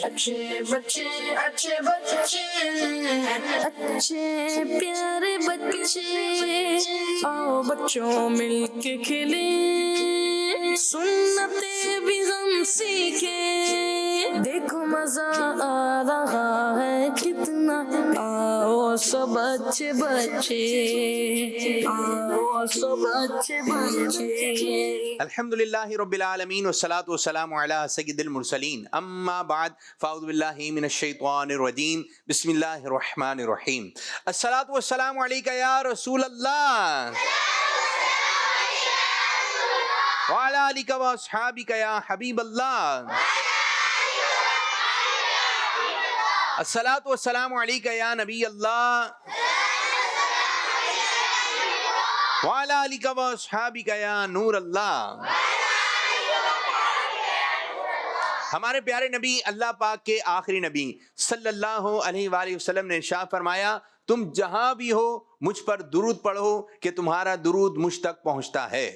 अच्छे बच्चे अच्छे बच्चे अच्छे प्यारे बच्चे, आओ बच्चों मिलके खेले, सुन्नते भी हम सीखे, देखो मजा आ रहा है कितना, आओ सब अच्छे बच्चे, आओ सब अच्छे बच्चे। अल्हम्दुलिल्लाहि रब्बिल आलमीन वस्सलातु वस्सलामु अला सय्यिदिल मुरसलीन अम्मा बाद फ़अऊज़ु बिल्लाहि मिनश शैतानिर रजीम बिस्मिल्लाहिर रहमानिर रहीम। अस्सलातु वस्सलामु अलैका या रसूल अल्लाह व अला आलिका व अस्हाबिका या हबीब अल्लाह। अस्सलातु वस्सलामु अलैका या नबी अल्लाह व अला आलिका व अस्हाबिका या नूर अल्लाह। हमारे प्यारे नबी अल्लाह पाक के आखिरी नबी सल्लल्लाहु अलैहि वसल्लम ने इरशाद फरमाया, तुम जहां भी हो मुझ पर दुरूद पढ़ो कि तुम्हारा दुरूद मुझ तक पहुंचता है।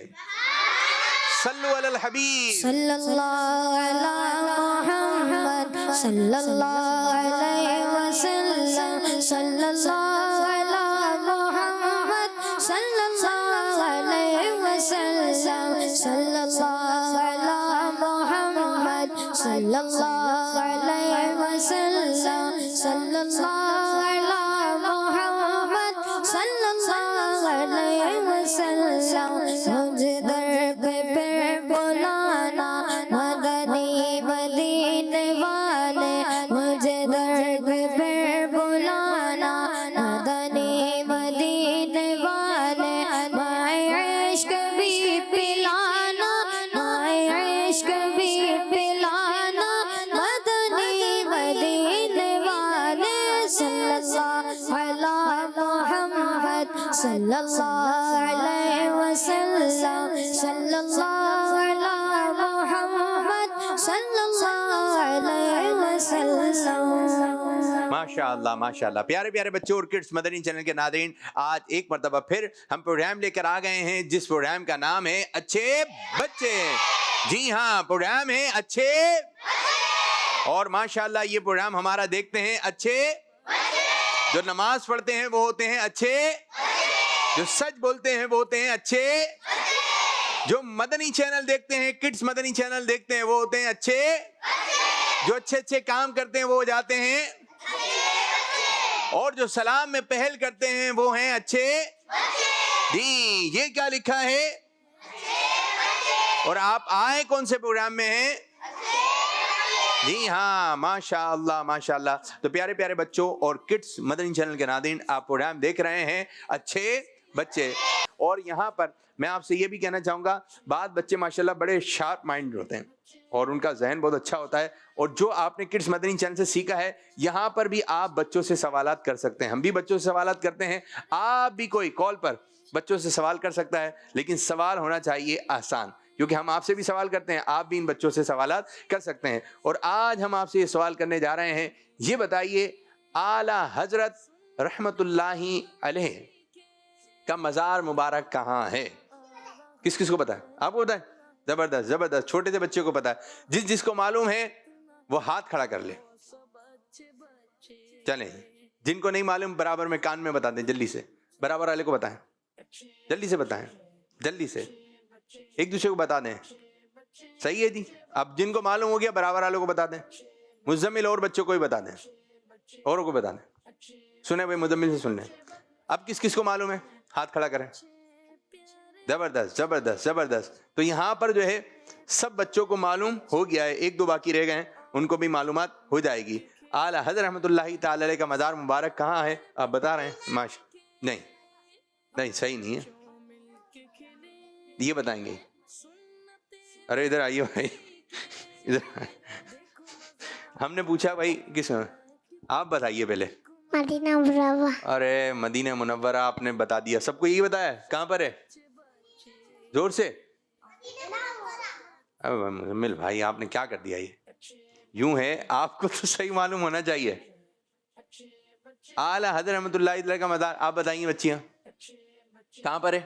सल्लु अलल हबीब सल्लल्लाहु अला मुहम्मद सल्लल्लाहु अलैहि वसल्लम, सल्लल्लाहु अला मुहम्मद सल्लल्लाहु अलैहि वसल्लम, सल्लल्लाहु अला मुहम्मद सल्लल्लाहु अलैहि वसल्लम, सल्लल्लाहु अला मुहम्मद सल्लल्लाहु अलैहि वसल्लम। मुझे दर पे बुलाना मदनी मदीने वाले, मुझे दर पे बुलाना मदनी मदीने वाले, माए इश्क भी पिलाना, माए इश्क भी पिलाना मदनी मदीने वाले, सल्लल्लाहु अला मुहम्मद सल्लल्लाहु अलैहि वसल्लम, सल्लल्लाहु अला मुहम्मद सल्लल्लाहु अलैहि वसल्लम। माशाअल्लाह माशाअल्लाह। प्यारे प्यारे बच्चों और किड्स मदनी चैनल के नाज़रीन, आज एक मरतबा फिर हम प्रोग्राम लेकर आ गए हैं जिस प्रोग्राम का नाम है अच्छे बच्चे। जी हाँ, प्रोग्राम है अच्छे, और माशाअल्लाह ये प्रोग्राम हमारा देखते हैं अच्छे, जो नमाज पढ़ते हैं वो होते हैं अच्छे, जो सच बोलते हैं वो होते हैं अच्छे, जो मदनी चैनल देखते हैं, किड्स मदनी चैनल देखते हैं वो होते हैं अच्छे, जो अच्छे अच्छे काम करते हैं वो हो जाते हैं, और जो सलाम में पहल करते हैं वो हैं अच्छे। जी, ये क्या लिखा है? और आप आए कौन से प्रोग्राम में हैं? जी हाँ, माशाअल्लाह माशाअल्लाह। तो प्यारे प्यारे बच्चों और किड्स मदनी चैनल के नाज़रीन, आप प्रोग्राम देख रहे हैं अच्छे बच्चे, और यहाँ पर मैं आपसे ये भी कहना चाहूँगा, बाद बच्चे माशाल्लाह बड़े शार्प माइंड होते हैं और उनका जहन बहुत अच्छा होता है, और जो आपने किड्स मदनी चैनल से सीखा है यहाँ पर भी आप बच्चों से सवालात कर सकते हैं। हम भी बच्चों से सवालात करते हैं, आप भी कोई कॉल पर बच्चों से सवाल कर सकता है, लेकिन सवाल होना चाहिए आसान, क्योंकि हम आपसे भी सवाल करते हैं, आप भी इन बच्चों से सवालात कर सकते हैं। और आज हम आपसे ये सवाल करने जा रहे हैं, ये बताइए आला हजरत रहमतुल्लाहि अलैह का मज़ार मुबारक कहाँ है? किस किस को पता है? आपको पता है? जबरदस्त जबरदस्त, छोटे से बच्चे को पता है। जिस जिसको मालूम है वो हाथ खड़ा कर ले। चलें, जिनको नहीं मालूम बराबर में कान में बता दें, जल्दी से बराबर वाले को बताएं, जल्दी से बताएं, जल्दी से एक दूसरे को बता दें। सही है जी। अब जिनको मालूम हो गया बराबर वालों को बता दें, मुज़म्मिल और बच्चों को भी बता दें, औरों को बता दें। सुने भाई, मुज़म्मिल से सुन लें। अब किस किस को मालूम है हाथ खड़ा करें। जबरदस्त जबरदस्त जबरदस्त। तो यहाँ पर जो है सब बच्चों को मालूम हो गया है, एक दो बाकी रह गए हैं, उनको भी मालूमात हो जाएगी। आला हज़रत रहमतुल्लाहि ताला अलैह का मज़ार मुबारक कहाँ है आप बता रहे हैं? माशा नहीं नहीं, सही नहीं है, ये बताएंगे। अरे इधर आइए भाई, इधर। हमने पूछा भाई किस, आप बताइए पहले। Medina Munawwara. अरे मदीना मुनव्वरा आपने बता दिया, सबको यही बताया। कहाँ पर है? जोर से। अब मुज़म्मिल भाई आपने क्या कर दिया? ये यूं है, आपको तो सही मालूम होना चाहिए। आला हज़रत रहमतुल्लाहि अलैह का मज़ार आप बताइए बच्चियां, कहाँ पर है?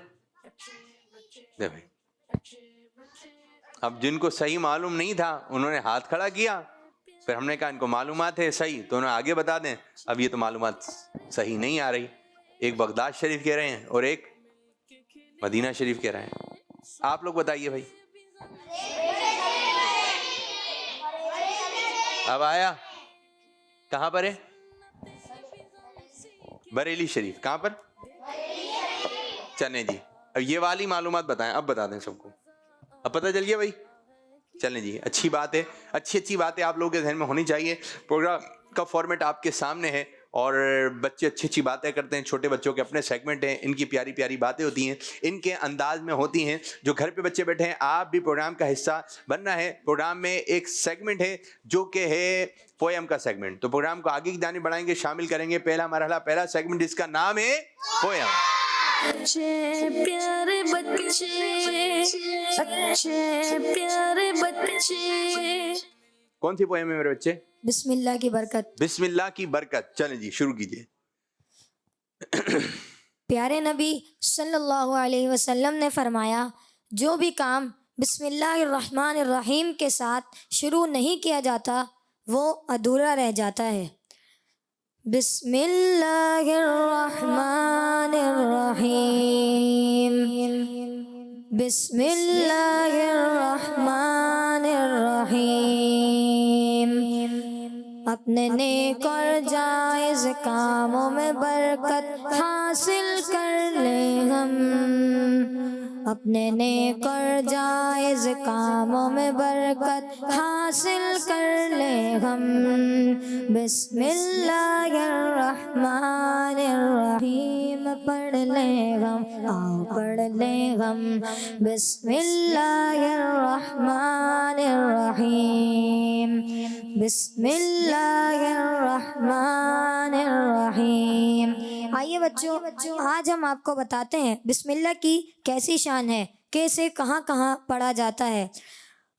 दे भाई, अब जिनको सही मालूम नहीं था उन्होंने हाथ खड़ा किया, फिर हमने कहा इनको मालूमात है सही तो उन्हें आगे बता दें। अब ये तो मालूमात सही नहीं आ रही, एक बगदाद शरीफ कह रहे हैं और एक मदीना शरीफ कह रहे हैं। आप लोग बताइए भाई। अब आया कहां पर है? बरेली शरीफ। कहां पर? चलें जी, अब ये वाली मालूमात बताएं, अब बता दें सबको। अब पता चल गया भाई? चलें जी, अच्छी बात है। अच्छी बातें आप लोगों के ध्यान में होनी चाहिए। प्रोग्राम का फॉर्मेट आपके सामने है और बच्चे अच्छी बातें करते हैं। छोटे बच्चों के अपने सेगमेंट हैं, इनकी प्यारी प्यारी बातें होती हैं, इनके अंदाज में होती हैं। जो घर पे बच्चे बैठे हैं, आप भी प्रोग्राम का हिस्सा बनना है। प्रोग्राम में एक सेगमेंट है जो कि है पोयम का सेगमेंट। तो प्रोग्राम को आगे की जानिब बढ़ाएंगे, शामिल करेंगे। पहला मरहला, पहला सेगमेंट, जिसका नाम है पोयम। अच्छे प्यारे बच्चे, अच्छे प्यारे बच्चे। कौन सी पोयम है मेरे बच्चे? बिस्मिल्लाह की बरकत। बिस्मिल्लाह की बरकत। चलें जी, शुरू कीजिए। प्यारे नबी सल्लल्लाहु अलैहि वसल्लम ने फरमाया, जो भी काम बिस्मिल्लाहिर्रहमानिर्रहीम के साथ शुरू नहीं किया जाता वो अधूरा रह जाता है। बिस्मिल्लाहिर्रहमानिर्रहीम, बिस्मिल्लाहिर्रहमानिर्रहीम। अपने नेक और जायज़ कामों में बरकत हासिल कर ले हम, अपने नेक और जायज़ कामों में बरकत हासिल कर ले हम। बिस्मिल्लाहिर्रहमानिर्रहीम पढ़ ले हम, आओ पढ़ ले हम। बिस्मिल्लाहिर्रहमानिर्रहीम, बिस्मिल्लाहिर्रहमानिर्रहीम। आइए बच्चों, आज हम आपको बताते हैं बिस्मिल्लाह की कैसी शान है, कैसे कहाँ कहाँ पढ़ा जाता है।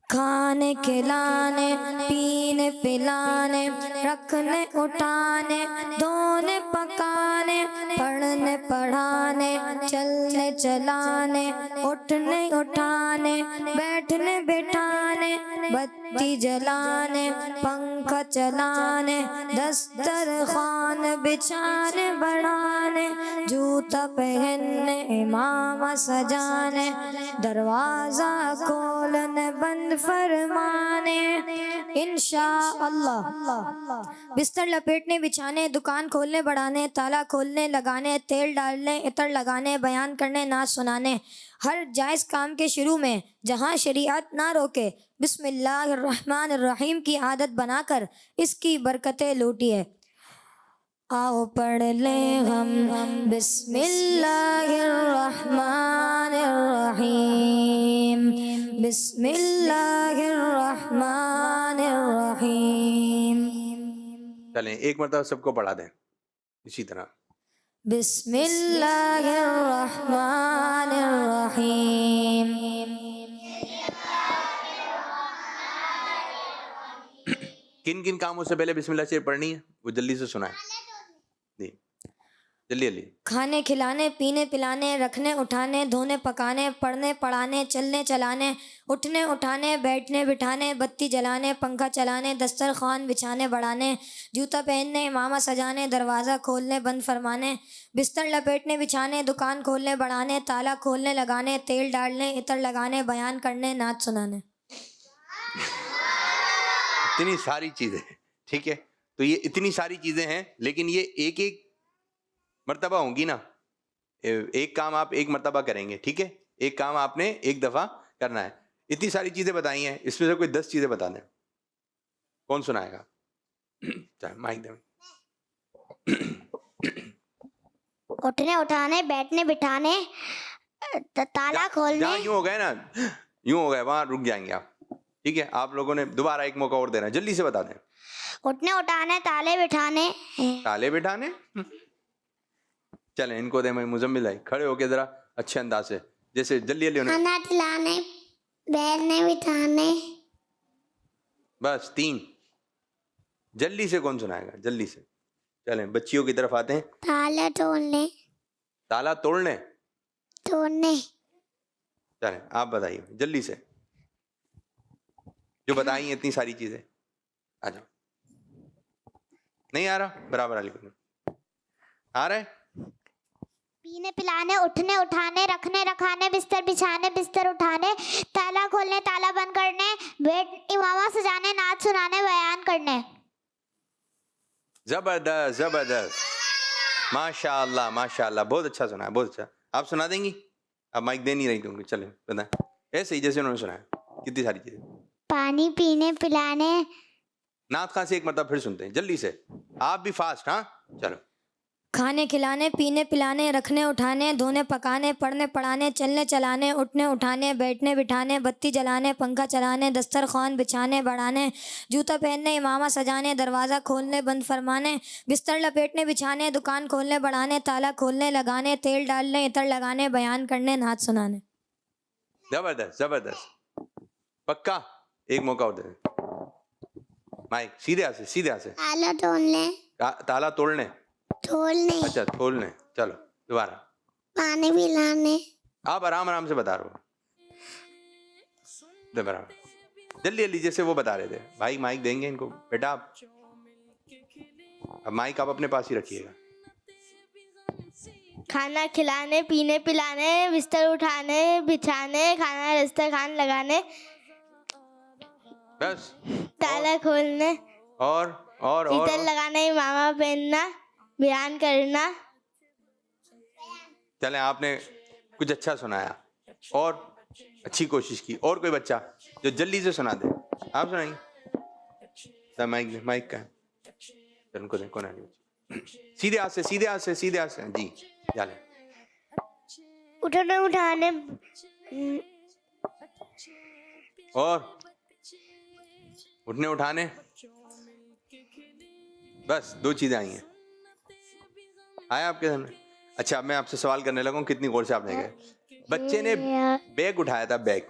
खाने खिलाने, पीने पिलाने, रखने उठाने, धोने पकाने, पढ़ने पढ़ाने, चलने चलाने, उठने उठाने, बैठने बिठाने, बत्ती जलाने, पंखा चलाने, दस्तरखान बिछाने बढ़ाने, जूता पहनने, इमामा सजाने, दरवाजा खोलने बंद फरमाने इंशाअल्लाह। बिस्तर लपेटने बिछाने, दुकान खोलने बढ़ाने, ताला खोलने लगाने, तेल डालने, इतर लगाने, बयान करने, नाच सुनाने, हर जायज़ काम के शुरू में जहाँ शरीयत ना रोके बिस्मिल्लाहिर्रहमानिर्रहीम की आदत बनाकर इसकी बरकतें लूटिए। आओ पढ़ ले हम बिस्मिल्लाहिर्रहमानिर्रहीम, बिस्मिल्लाहिर्रहमानिर्रहीम। चलें एक मरतबा सबको पढ़ा दें इसी तरह। बिस्मिल्लाहिर्रहमानिर्रहीम। किन किन कामों से पहले बिस्मिल्लाह से पढ़नी है वो जल्दी से सुनाएं। जी जल्दी जल्दी। खाने खिलाने, पीने पिलाने, रखने उठाने, धोने पकाने, पढ़ने पढ़ाने, चलने चलाने, उठने उठाने, बैठने बिठाने, बत्ती जलाने, पंखा चलाने, दस्तरखान बिछाने बढ़ाने, जूता पहनने, इमामा सजाने, दरवाज़ा खोलने बंद फरमाने, बिस्तर लपेटने बिछाने, दुकान खोलने बढ़ाने, ताला खोलने लगाने, तेल डालने, इतर लगाने, बयान करने, नाच सुनाने। इतनी सारी चीजें, ठीक है। तो ये इतनी सारी चीजें हैं, लेकिन ये एक एक मर्तबा होंगी ना। एक काम आप एक मर्तबा करेंगे, ठीक है। एक काम आपने एक दफा करना है। इतनी सारी चीजें बताई हैं, इसमें से कोई 10 चीजें बता दें। कौन सुनाएगा? माइक दे। उठने उठाने, बैठने बिठाने, ताला खोलने। जहाँ यूं हो गए ना, यूं हो गए, वहां रुक जाएंगे आप, ठीक है। आप लोगों ने दोबारा एक मौका और देना है, जल्दी से बता दें। उठने उठाने, ताले बिठाने। ताले बिठाने। चलें इनको दे। मैं मुजम्मिल आई, खड़े होके जरा अच्छे अंदाज से, जैसे जल्दी जल्दी होने। खाना खिलाने, बैठने बिठाने। बस 3। जल्दी से कौन सुनाएगा? जल्दी से। चलें बच्चियों की तरफ आते हैं। ताला तोड़ने। ताला तोड़ने। तोड़ने। चलें आप बताइए जल्दी से, जो बताई हैं इतनी सारी चीजें। आ जाओ। नहीं आ रहा? बराबर वाले को आ रहा है? पीने पिलाने, उठने उठाने, रखने रखाने, बिस्तर बिछाने, बिस्तर उठाने, ताला खोलने, ताला बंद करने, बेड इमामा सजाने, नाच सुनाने, बयान करने। जबरदस्त जबरदस्त, माशाअल्लाह माशाअल्लाह, बहुत अच्छा सुना है, बहुत अच्छा। आप सुना देंगी? आप माइक दे नहीं रही होंगी, चले बताएं ऐसे ही जैसे उन्होंने सुनाया, कितनी सारी चीजें। पानी पीने पिलाने। नाथ खां से एक मतलब फिर सुनते हैं जल्दी से, आप भी फास्ट। हाँ चलो। खाने खिलाने, पीने पिलाने, रखने उठाने, धोने पकाने, पढ़ने पढ़ाने, चलने चलाने, उठने उठाने, बैठने बिठाने, बत्ती जलाने, पंखा चलाने, दस्तरखान बिछाने बढ़ाने, जूता पहनने, इमामा सजाने, दरवाज़ा खोलने बंद फरमाने, बिस्तर लपेटने बिछाने, दुकान खोलने बढ़ाने, ताला खोलने लगाने, तेल डालने, इतर लगाने, बयान करने, नाच सुनाने। जबरदस्त जबरदस्त, पक्का एक मौका और दे दें। माइक सीधे हाथ से, सीधे हाथ से। ताला तोड़ने। ताला तोड़ने, तोड़ने। अच्छा खोलने। चलो दोबारा। पानी पिलाने। आप आराम आराम से बता रहे हो, दोबारा जल्दी जल्दी जैसे वो बता रहे थे। भाई माइक देंगे इनको बेटा, आप अब माइक आप अपने पास ही रखिएगा। खाना खिलाने, पीने पिलाने, बिस्तर उठाने बिछाने, खाना दस्तरखान लगाने, बस। ताला खोलने, और इतर लगाने, इमामा पहनना, बयान करना। चले आपने कुछ अच्छा सुनाया और अच्छी कोशिश की। और कोई बच्चा जो जल्दी से सुना दे, आप सुनाएंगे? माइक माइक का चल उनको देखो ना, सीधे हाथ से, सीधे हाथ से, सीधे हाथ से जी। चले उठने उठाने, और उठने उठाने, बस दो चीजें आई हैं। आया आपके सामने? अच्छा अब मैं आपसे सवाल करने लगा हूं, कितनी गौर से आपने गए। बच्चे ने बैग उठाया था, बैग,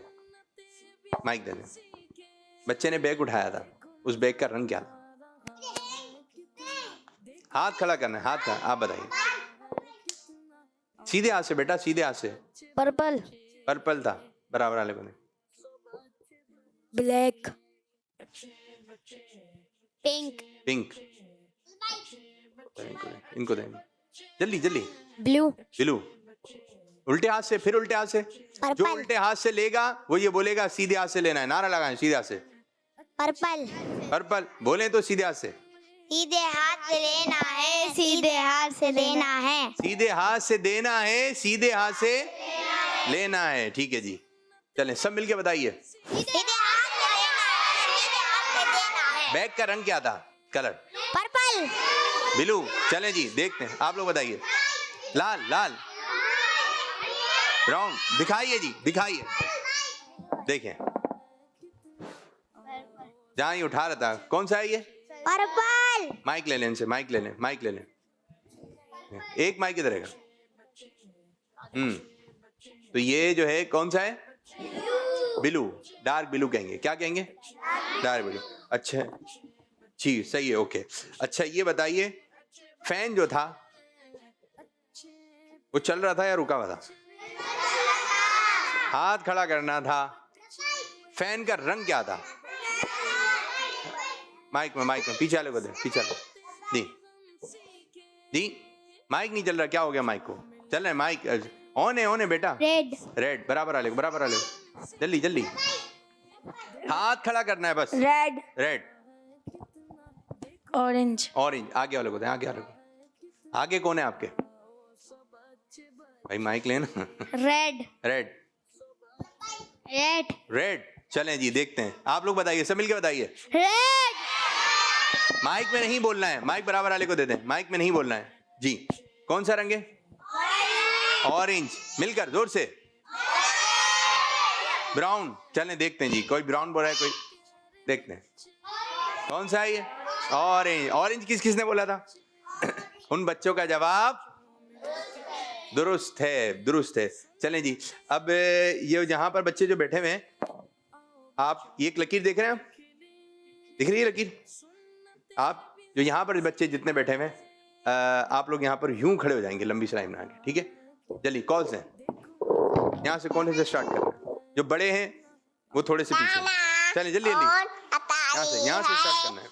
माइक दे दें। बच्चे ने बैग उठाया था, उस बैग का रंग क्या था? हाथ खड़ा करना है, हाथ का। आप बताइए, सीधे हाथ से बेटा, सीधे हाथ से। पर्पल, पर्पल था, बराबर वाले को। Black, pink. पिंक, इनको देंगे जल्दी जल्दी। ब्लू, ब्लू, उल्टे हाथ से, फिर उल्टे हाथ से। जो उल्टे हाथ से लेगा वो ये बोलेगा सीधे हाथ से लेना है। नारा लगाएं सीधे हाथ से। पर्पल। पर्पल बोले तो सीधे हाथ से। सीधे हाथ से लेना है, सीधे हाथ से देना है। सीधे हाथ से देना है, सीधे हाथ से लेना है। ठीक है जी, चलें सब मिलके बताइए। सीधे हाथ से लेना है, सीधे हाथ से देना है। बैग का रंग क्या था? Colour purple. ब्लू। चलें जी देखते हैं, आप लोग बताइए। लाल, लाल, ब्राउन। दिखाइए जी, दिखाइए। देखें जहां ये उठा रहा था, कौन सा है ये? पर्पल। माइक ले लें इनसे, माइक ले लें, माइक ले लें। एक माइक इधर रहेगा। तो ये जो है कौन सा है? ब्लू, डार्क ब्लू कहेंगे। क्या कहेंगे? Dark blue. अच्छा ठीक, सही है, ओके। अच्छा ये बताइए, फैन जो था वो चल रहा था या रुका हुआ था? हाथ खड़ा करना था। फैन का रंग क्या था? माइक में, माइक में, पीछे वाले को दे, पीछे वाले दी दी। माइक नहीं चल रहा, क्या हो गया माइक को? चल रहा है माइक, ऑन है बेटा। रेड। रेड, बराबर वाले को, बराबर वाले को, जल्दी जल्दी। हाथ खड़ा करना है बस। Red, red, orange, orange. आगे वाले को दे, आगे वाले को। आगे कौन है आपके? भाई माइक लेना। Red, red, red. रेड। चलें जी देखते हैं, आप लोग बताइए, सब मिलके बताइए। रेड। माइक में नहीं बोलना है, माइक बराबर वाले को दे दें। माइक में नहीं बोलना है जी। कौन सा रंग है? ऑरेंज। मिलकर जोर से। ब्राउन। चलें देखते हैं जी, कोई ब्राउन बोल रहा है, कोई देखते हैं कौन सा है ये? ऑरेंज। ऑरेंज किस किसने बोला था? उन बच्चों का जवाब दुरुस्त है, दुरुस्त है। चलें जी, अब ये जहां पर बच्चे जो बैठे हुए हैं, आप ये एक लकीर देख रहे हैं? आप दिख रही है लकीर? आप जो यहाँ पर बच्चे जितने बैठे हुए हैं, आप लोग यहाँ पर यूं खड़े हो जाएंगे लंबी सलाइन बना के, ठीक है? जल्दी कौन से? यहाँ से कौन से स्टार्ट करना है? जो बड़े हैं वो थोड़े से पीछे। चलिए जल्दी जल्दी, यहाँ से स्टार्ट करना है।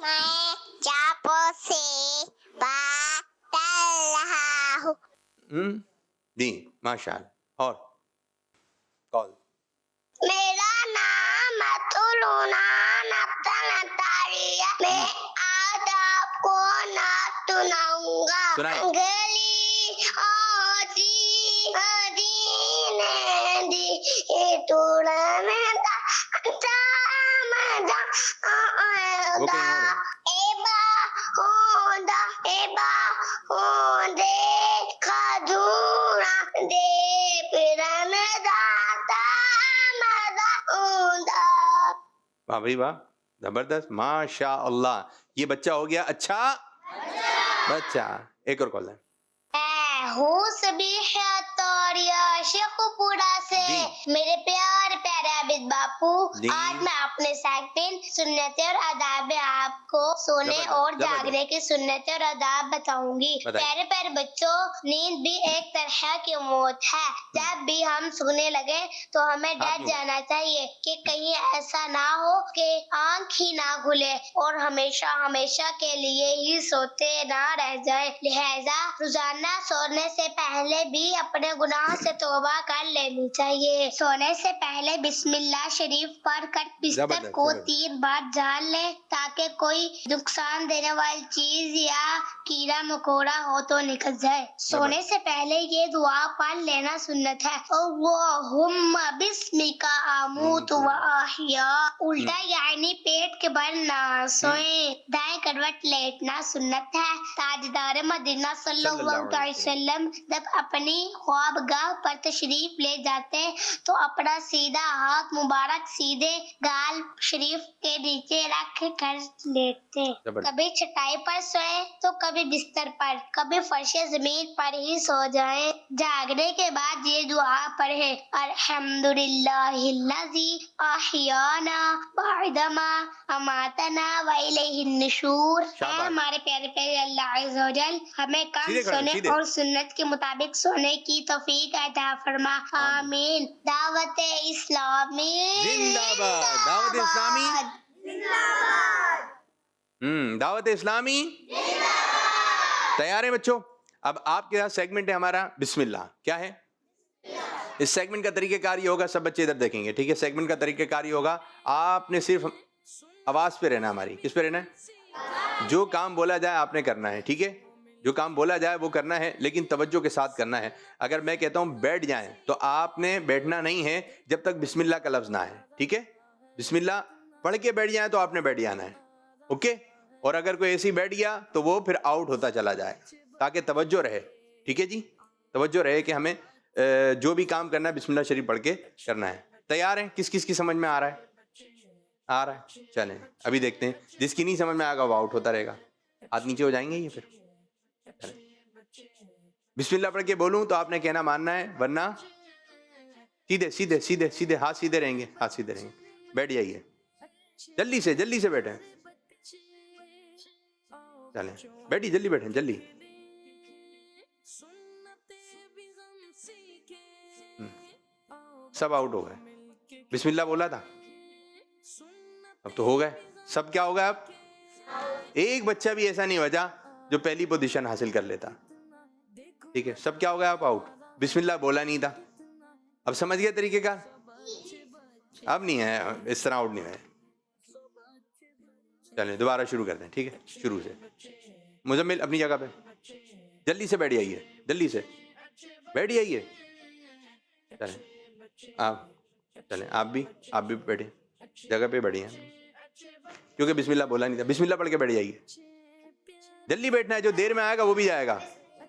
जी माशाअल्लाह। और कॉल मेरा नाम अतुलुना नतारिया। मैं आज आपको नात सुनाऊंगा। सुनाइए। गली आजी आजी ने तोड़ा में वो कहीं और है। एबा होंदे खजूरा दे पिरन दाता मजा होंदा। वाह भाई वाह, जबरदस्त, माशाअल्लाह। ये बच्चा हो गया अच्छा बच्चा। एक और कॉल है शेखुपुरा से। जी। मेरे प्यारे प्यारे आबिद बापू, जी। आज मैं अपने सेकंड सुन्नतें और आदाब आपको सोने जबरदस्त, और जबरदस्त। जागने की सुन्नतें और आदाब बताऊंगी। बताइए। प्यारे प्यारे बच्चों, नींद भी एक तरह की मौत है। जब भी हम सोने लगे तो हमें हाथ डर नहीं जाना चाहिए कि कहीं ऐसा ना हो कि आंख ही ना खुले और हमेशा हमेशा के लिए ही सोते ना रह जाए। लिहाजा रोजाना सोने से पहले भी अपने गुनाह से तौबा कर लेनी चाहिए। सोने से पहले बिस्मिल्लाह शरीफ पढ़कर बिस्तर जबरदस्त, को जबरदस्त। 3 बार झाड़ ले ताकि कोई नुकसान देने वाली चीज या कीड़ा मकोड़ा हो तो निकल जाए। सोने से पहले ये दुआ पढ़ लेना सुन्नत है। अल्लाहुम्मा बिस्मिका अमूतु व अहया। उल्टा यानी पेट के बल ना सोए। दाएं करवट लेटना सुन्नत है। ताजदार मदीना सल्लल्लाहु अलैहि वसल्लम जब अपनी ख्वाबगाह पर तशरीफ ले जाते तो अपना सीधा हाथ मुबारक सीधे गाल शरीफ के नीचे रख कर लेते। जबरदस्त। कभी चटाई पर सोए तो कभी बिस्तर पर, कभी फर्शे जमीन पर ही सो जाए। जागने के बाद ये दुआ पढ़े, अल्हम्दुलिल्लाहिल्लज़ी अहयाना बअदमा अमातना व इलैहिन नुशूर। शाबाश। हमारे प्यारे प्यारे अल्लाह अज़्ज़ व जल हमें कम सीधे खड़े, सोने सीधे। और सुन्नत के मुताबिक सोने की तौफीक अता फरमा। आमीन। दावत इस्लामी जिंदाबाद। दावत इस्लामी दावत इस्लामी तैयार है बच्चों? अब आपके साथ सेगमेंट है हमारा बिस्मिल्लाह। क्या है इस सेगमेंट का तरीकेकार? ये होगा, सब बच्चे इधर देखेंगे, ठीक है? सेगमेंट का तरीकेकार ये होगा, आपने सिर्फ आवाज पे रहना। हमारी किस पे रहना है? जो काम बोला जाए आपने करना है, ठीक है? जो काम बोला जाए वो करना है, लेकिन तवज्जो के साथ करना है। अगर मैं कहता हूं बैठ जाएं तो आपने बैठना नहीं है जब तक बिस्मिल्लाह का लफ्ज ना है, ठीक है? बिस्मिल्लाह पढ़ के बैठ जाए तो आपने बैठ जाना है, ओके? और अगर कोई ऐसी बैठ गया तो वो फिर आउट होता चला जाएगा, ताकि तवज्जो रहे, ठीक है जी? तवज्जो रहे कि हमें जो भी काम करना है बिस्मिल्लाह शरीफ पढ़ के करना है। तैयार हैं? किस किस की समझ में आ रहा है? आ रहा है? चलें अभी देखते हैं। जिसकी नहीं समझ में आएगा वो आउट होता रहेगा। हाथ नीचे हो जाएंगे ये फिर। बिस्मिल्लाह पढ़ के बोलूं तो आपने कहना मानना है, वरना सीधे सीधे सीधे सीधे हाथ सीधे रहेंगे, हाथ सीधे रहेंगे। बैठ जाइए, जल्दी से बैठे। चलें बैठी, जल्दी बैठे, जल्दी। सब आउट हो गए। बिस्मिल्लाह बोला था, अब तो हो गए सब। क्या हो गया? अब एक बच्चा भी ऐसा नहीं बचा जो पहली पोजीशन हासिल कर लेता, ठीक है? सब क्या हो गया? आप आउट। बिस्मिल्लाह बोला नहीं था। अब समझ गए तरीके का? अब नहीं है, इस तरह आउट नहीं है। चलें दोबारा शुरू करते हैं, ठीक है? शुरू से। मुजम्मिल अपनी जगह पे जल्दी से बैठ जाइए, जल्दी से बैठ जाइए। चलें आप भी बैठे जगह पे बैठिए, क्योंकि बिस्मिल्लाह बोला नहीं था। बिस्मिल्लाह पढ़ के बैठ जाइए। जल्दी बैठना है, जो देर में आएगा वो भी जाएगा।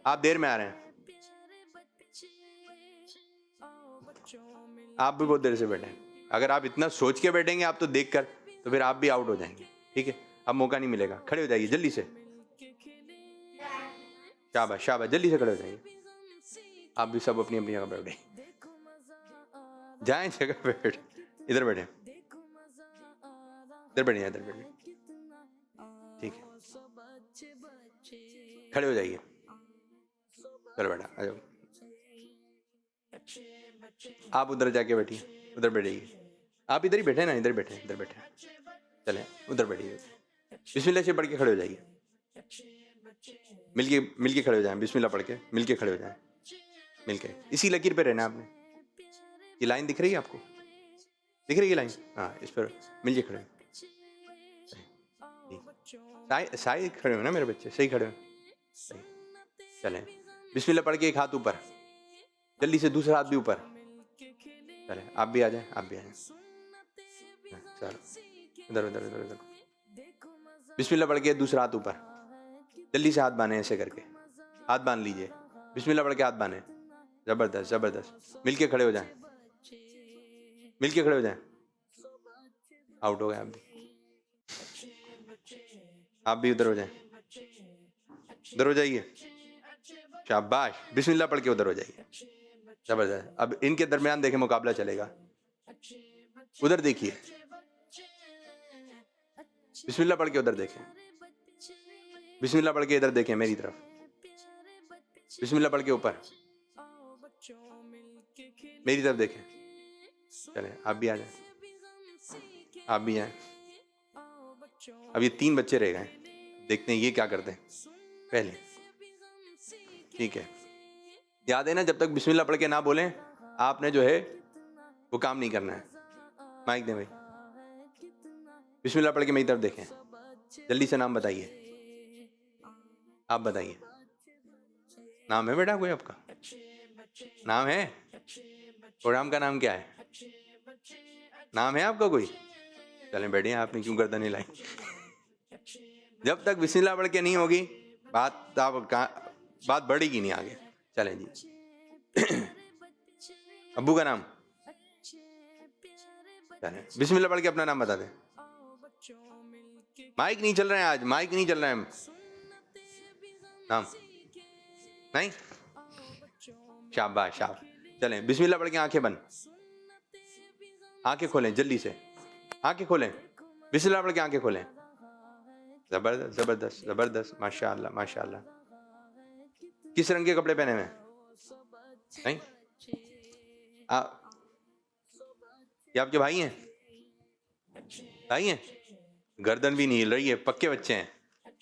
आप देर में आ रहे हैं, आप भी बहुत देर से बैठे हैं। अगर आप इतना सोच के बैठेंगे आप तो देख कर, तो फिर आप भी आउट हो जाएंगे, ठीक है? अब मौका नहीं मिलेगा। खड़े हो जाइए जल्दी से। शाबाश शाबाश, जल्दी से खड़े हो जाइए। आप भी सब अपनी अपनी जगह बैठे जाएं, जगह पे बैठ। इधर बैठे, इधर बैठिए, ठीक है? खड़े हो जाइए। चलो बेटा आ जाओ। आप उधर जाके बैठिए, उधर बैठिए। आप इधर ही बैठे ना, इधर बैठे। चलें उधर बैठिए। बिस्मिल्लाह से पढ़ के खड़े हो जाइए। मिलके खड़े हो जाएं। बिस्मिल्लाह पढ़ के मिलके खड़े हो जाएं। मिलके इसी लकीर पे रहना आपने। ये लाइन दिख रही है आपको? दिख रही है लाइन? हाँ, इस पर मिलके खड़े हो। साई खड़े हो ना मेरे बच्चे, सही खड़े हो, सही। चलें, बिस्मिल्लाह पढ़ के एक हाथ ऊपर, जल्दी से दूसरा हाथ भी ऊपर। चलें, आप भी आ जाएं, आप भी आ जाएं। चलो, इधर इधर इधर इधर। बिस्मिल्लाह पढ़ के दूसरा हाथ ऊपर, जल्दी से हाथ बांधे, ऐसे करके हाथ बांध लीजिए। बिस्मिल्लाह पढ़ के हाथ बांधे, जबरदस्त जबरदस्त। मिलके खड़े हो जाएं, मिलके खड़े हो जाएं। आउट हो गए आप भी उधर हो जाएं, उधर हो जाइए, शाबाश। बिस्मिल्लाह पढ़ के उधर हो जाइए, जबरदस्त। अब इनके दरमियान देखें मुकाबला चलेगा, उधर देखिए, बिस्मिल्लाह पढ़ के उधर देखें, बिस्मिल्लाह पढ़ के इधर देखें मेरी तरफ, बिस्मिल्लाह पढ़ के ऊपर मेरी तरफ देखें। चलें, आप भी आ जाएं, आप भी आए। अब ये 3 बच्चे रह गए, देखते हैं ये क्या करते हैं पहले। ठीक है, याद है ना, जब तक बिस्मिल्लाह पढ़ के ना बोलें आपने जो है वो काम नहीं करना है। माइक दें भाई, बिस्मिल्लाह पढ़ के मेरी तरफ देखें, जल्दी से नाम बताइए। आप बताइए, नाम है बेटा कोई आपका? नाम है? प्रोग्राम का नाम क्या है? नाम है आपका कोई? चलें बैठिए, आपने क्यों गर्दन हिलाई? जब तक बिस्मिल्लाह पढ़ के नहीं होगी बात बढ़ेगी नहीं आगे। चलें जी। अब्बू का नाम? चलें, बिस्मिल्लाह पढ़ के अपना नाम बता दें। माइक नहीं चल रहा है आज, माइक नहीं चल रहा है। नाम नहीं? शाबाश शाबाश। चलें, बिस्मिल्लाह पढ़ के आंखें बंद, आंखें खोलें, जल्दी से आंखें खोलें, बिस्मिल्लाह पढ़ के आंखें खोलें। जबरदस्त जबरदस्त जबरदस्त, माशाअल्लाह माशाअल्लाह। किस रंग के कपड़े पहने हुए हैं? नहीं? ये आपके भाई हैं? भाई हैं? गर्दन भी नहीं हिल रही है, पक्के बच्चे हैं।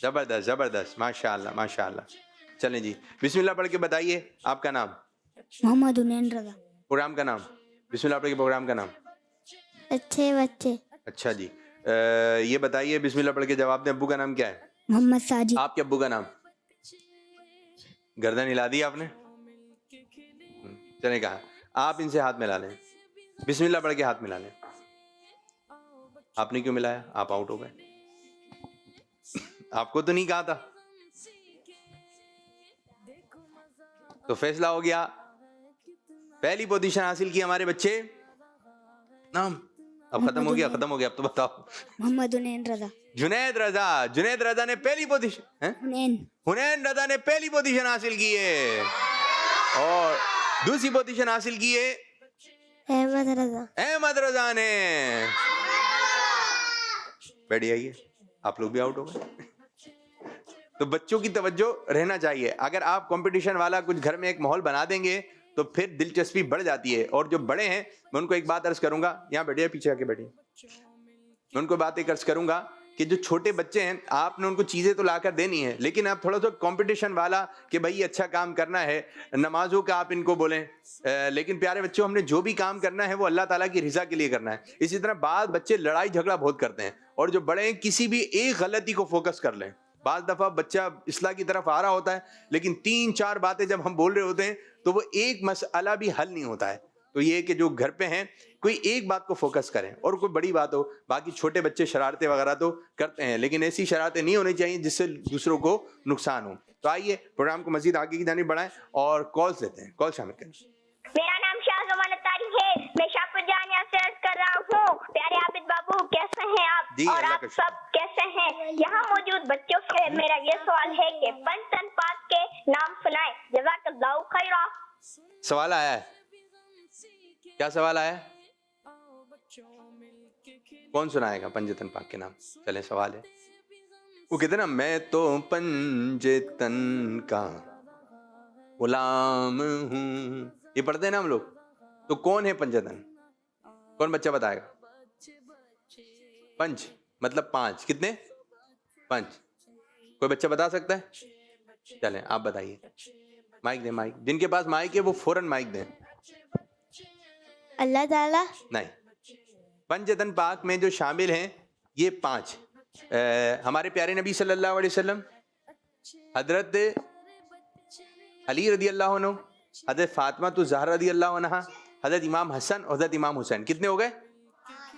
जबरदस्त जबरदस्त, माशाअल्लाह माशाअल्लाह। चलें जी, बिस्मिल्लाह पढ़ के बताइए आपका नाम। मोहम्मद हुनैन रजा। प्रोग्राम का नाम? बिस्मिल्लाह पढ़ के प्रोग्राम का नाम। अच्छे बच्चे। अच्छा जी, ये बताइए बिस्मिल्लाह पढ़ के जवाब दें, अब्बू का नाम क्या है? मोहम्मद साजिद। आपके अब्बू का नाम? गर्दन हिला दी आपने। चले कहा, आप इनसे हाथ मिला लें, बिस्मिल्लाह पढ़ के हाथ मिला लें। आपने क्यों मिलाया? आप आउट हो गए। आपको तो नहीं कहा था। तो फैसला हो गया, पहली पोजीशन हासिल की हमारे बच्चे। नाम अब खत्म हो गया, खत्म हो गया। अब तो बताओ। मोहम्मद हुनैन रजा। जुनैद रजा। जुनैद रजा ने पहली पोजीशन, हुनैन रजा ने पहली पोजीशन हासिल की है, और दूसरी पोजीशन हासिल की है अहमद रजा। अहमद रजा ने। बैठ जाइए, आप लोग भी आउट हो गए। तो बच्चों की तवज्जो रहना चाहिए। अगर आप कंपटीशन वाला कुछ घर में एक माहौल बना देंगे तो फिर दिलचस्पी बढ़ जाती है। और जो बड़े हैं, मैं उनको एक बात अर्ज करूंगा, यहाँ बैठिए, पीछे आके बैठिए। मैं उनको बात एक अर्ज करूंगा कि जो छोटे बच्चे हैं, आपने उनको चीजें तो लाकर देनी है, लेकिन आप थोड़ा सा कंपटीशन वाला कि भाई अच्छा काम करना है, नमाजों का आप इनको बोलें, लेकिन प्यारे बच्चों, हमने जो भी काम करना है वो अल्लाह ताला की रिजा के लिए करना है। इसी तरह बाद बच्चे लड़ाई झगड़ा बहुत करते हैं, और जो बड़े हैं किसी भी एक गलती को फोकस कर लें। बाज दफा बच्चा इस्लाह की तरफ आ रहा होता है, लेकिन 3-4 बातें जब हम बोल रहे होते हैं तो वो एक मसला भी हल नहीं होता है। तो ये कि जो घर पे हैं, कोई एक बात को फोकस करें, और कोई बड़ी बात हो। बाकी छोटे बच्चे शरारतें वगैरह तो करते हैं, लेकिन ऐसी शरारतें नहीं होनी चाहिए जिससे दूसरों को नुकसान हो। तो आइए प्रोग्राम को मजीद आगे की जानिब बढ़ाएं और कॉल्स लेते हैं। कॉल शामिल करें। मेरा नाम शाहजमान तारी है, मैं शाहपुर जानिया से अर्ज कर रहा हूँ। प्यारे आबिद बाबू, कैसे हैं आप? जी, और अल्लाह आप का शुक्र। सब कैसे हैं? यहाँ मौजूद बच्चों से मेरा ये सवाल है कि पंचतन पाक के नाम सुनाए। जज़ाकल्लाहु खैरा। सवाल आया है, क्या सवाल आया है? कौन सुनाएगा पंजतन पाक के नाम? चले, सवाल है। वो कहते ना, मैं तो पंजतन का गुलाम हूँ, ये पढ़ते हैं ना हम लोग। तो कौन है पंजतन? कौन बच्चा बताएगा? पंच मतलब 5, कितने? 5। कोई बच्चा बता सकता है? चलें, आप बताइए। माइक दें, माइक। जिनके पास माइक है वो फौरन माइक दें। अल्लाह ताला नहीं, पंचतन पाक में जो शामिल हैं ये 5, हमारे प्यारे नबी सल्लल्लाहु अलैहि वसल्लम, हजरत अली रदी अल्लाह अन्हु, हजरत फातिमा तो ज़हरा रदी अल्लाह अन्हा, हजरत इमाम हसन और हजरत इमाम हुसैन। कितने हो गए?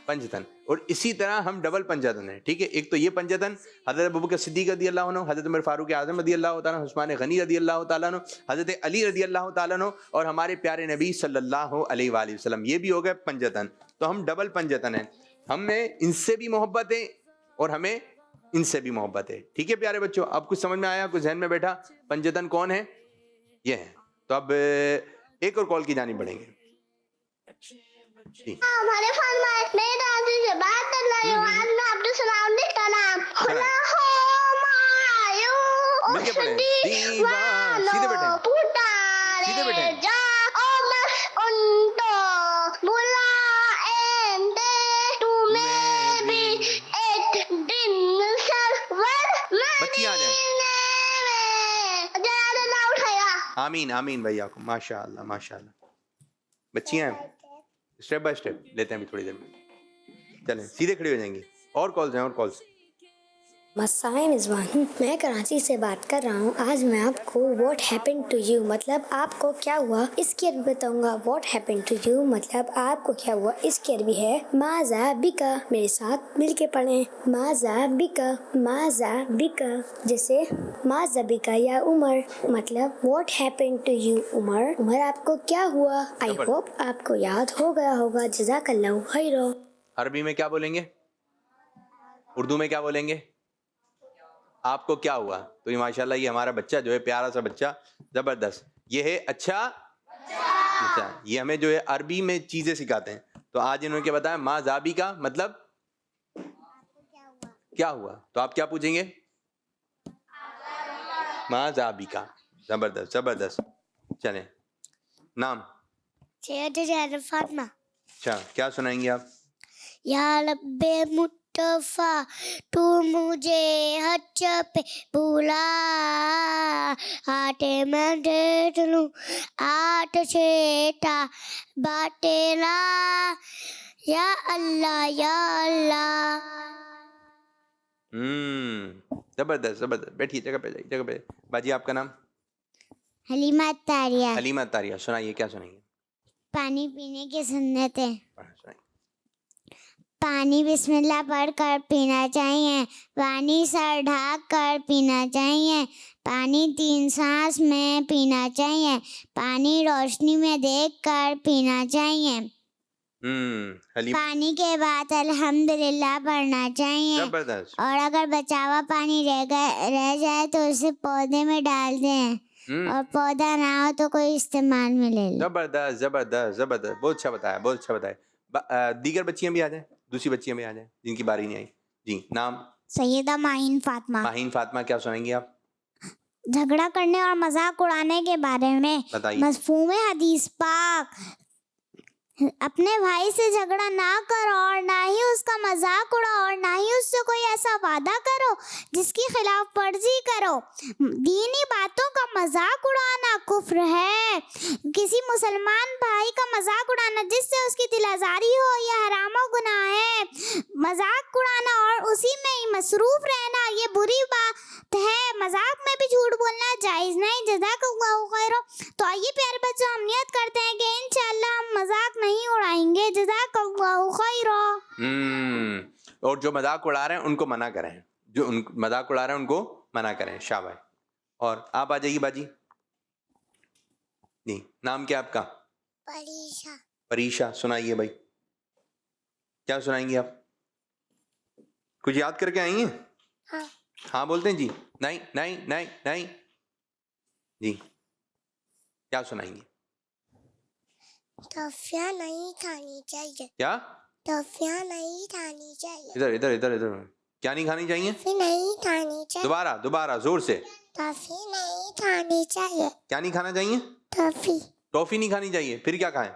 पंचतन। और इसी तरह हम डबल पंचतन हैं, ठीक है। एक तो ये पंचतन हजरत अबू बकर सिद्दीक रदी अल्लाह अन्हु, हजरत उमर फारूक आज़म रदी अल्लाह तआला, उस्मान गनी रदी अल्लाह तआला अन्हु, हजरत अली रदी अल्लाह तआला अन्हु और हमारे प्यारे नबी सल्लल्लाहु अलैहि वसल्लम। ये भी हो गए पंचतन। तो हम डबल पंचतन हैं। हमें इनसे भी मोहब्बत है और हमें इनसे भी मोहब्बत है, ठीक है प्यारे बच्चों। अब कुछ समझ में आया? कुछ जहन में बैठा? पंचतन कौन है? ये है। तो अब एक और कॉल की जानी पड़ेंगे। हमारे फोन में नई दादी से बात कर रही हूँ। आज मैं अब्दुल सलाम का नाम खुला हो मायो मिलके पढ़ें। दीवानो सीधे बैठे, सीधे बैठे। जा ओ मस उनको बुलाएंगे तुम्हें भी एक दिन सरवर बच्ची आ जाए। जरा ना उठाया। आमीन आमीन भैया को, माशाअल्लाह माशाअल्लाह। बच्चियां स्टेप बाय स्टेप लेते हैं अभी थोड़ी देर में। चलें सीधे खड़ी हो जाएंगी। और कॉल्स हैं, और कॉल्स। मसाए मिज़वान, मैं कराची से बात कर रहा हूँ। आज मैं आपको व्हाट हैपेंड टू यू मतलब आपको क्या हुआ इसकी अरबी बताऊंगा। व्हाट हैपेंड टू यू मतलब आपको क्या हुआ इसकी अरबी है माज़ा बिका। मेरे साथ मिलके पढ़ें, माज़ा बिका, माज़ा बिका। जैसे माज़ा बिका या उमर मतलब what happened to you Umar, Umar आपको क्या हुआ। आई होप आपको याद हो गया होगा। जज़ाकल्लाहु खैरो। अरबी में क्या बोलेंगे? उर्दू में क्या बोलेंगे? आपको क्या हुआ। तो ये माशाल्लाह ये हमारा बच्चा जो है, प्यारा सा बच्चा, जबरदस्त। ये है अच्छा। ये हमें जो है अरबी में चीजें सिखाते हैं। तो आज इन्होंने क्या बताया? माँ जाबी का मतलब क्या हुआ। तो आप क्या पूछेंगे? माँ जाबी का। जबरदस्त जबरदस्त। चलें, नाम? फातिमा। अच्छा, क्या सुनाएंगे आप? या रब्बे मुस्तफा तू मुझे हज पे बुला, आटे में दे लूं आट छेटा बाटेला, या अल्लाह या अल्लाह। जबरदस्त जबरदस्त। बैठिए, जगह पे जाइए, जगह पे। बाजी आपका नाम? हलीमा तारिया। हलीमा तारिया। सुनाइए, क्या सुनाइए? पानी पीने की सुन्नत है। सुनाइए। पानी बिस्मिल्लाह पढ़ कर पीना चाहिए। पानी सर ढाक कर पीना चाहिए। पानी 3 सांस में पीना चाहिए। पानी रोशनी में देख कर पीना चाहिए। हलीमा। पानी के बाद अल्हम्दुलिल्लाह पढ़ना चाहिए। जबरदस्त। और अगर बचा हुआ पानी रह जाए तो उसे पौधे में डाल दें, और पौधा ना हो तो कोई इस्तेमाल में ले लो। जबरदस्त जबरदस्त जबरदस्त। बहुत अच्छा बताया, बहुत अच्छा बताया। दीगर बच्चियां भी आ जाएं, दूसरी बच्चियां भी आ जाएं जिनकी बारी नहीं आई। जी, नाम? सैयदा माहीन फातिमा। माहीन फातिमा, क्या सुनाएंगी आप? झगड़ा करने और मजाक उड़ाने के बारे में बताइए। मफ़हूम हदीस पाक। अपने भाई से झगड़ा ना करो और ना ही उसका मजाक उड़ाओ और ना ही उससे कोई ऐसा वादा करो जिसकी खिलाफ वर्जी करो। दीनी बातों का मजाक उड़ाना कुफ्र है। किसी मुसलमान भाई का मजाक उड़ाना जिससे उसकी दिल आज़ारी हो यह हराम और गुनाह है। मजाक उड़ाना और उसी में ही मसरूफ रहना ये बुरी बात है। मजाक में भी झूठ बोलना जायज़ नहीं। जज़ाकल्लाहु खैर। तो आइए प्यारे बच्चों, हम नियत करते हैं कि इंशाअल्लाह हम मजाक नहीं उड़ाएंगे। जज़ाकल्लाहु खैर। और जो मजाक उड़ा रहे हैं उनको मना करें, जो मजाक उड़ा रहे हैं उनको मना करें। शाबाश। और आप आ जाइए बाजी। जी, नाम क्या आपका? परीशा। परीशा। सुनाइए भाई, क्या सुनाएंगी आप? कुछ याद करके आई हैं? हाँ। हाँ बोलते हैं जी। नहीं नहीं नहीं नहीं जी, क्या सुनाएंगी? टॉफियाँ नहीं खानी चाहिए। क्या? टॉफियाँ नहीं खानी चाहिए। इधर इधर इधर इधर। क्या नहीं खानी चाहिए? टॉफी नहीं खानी चाहिए। दोबारा दोबारा जोर से। टॉफी नहीं खानी चाहिए। क्या नहीं खाना चाहिए? टॉफी। टॉफी नहीं खानी चाहिए। फिर क्या खाएं?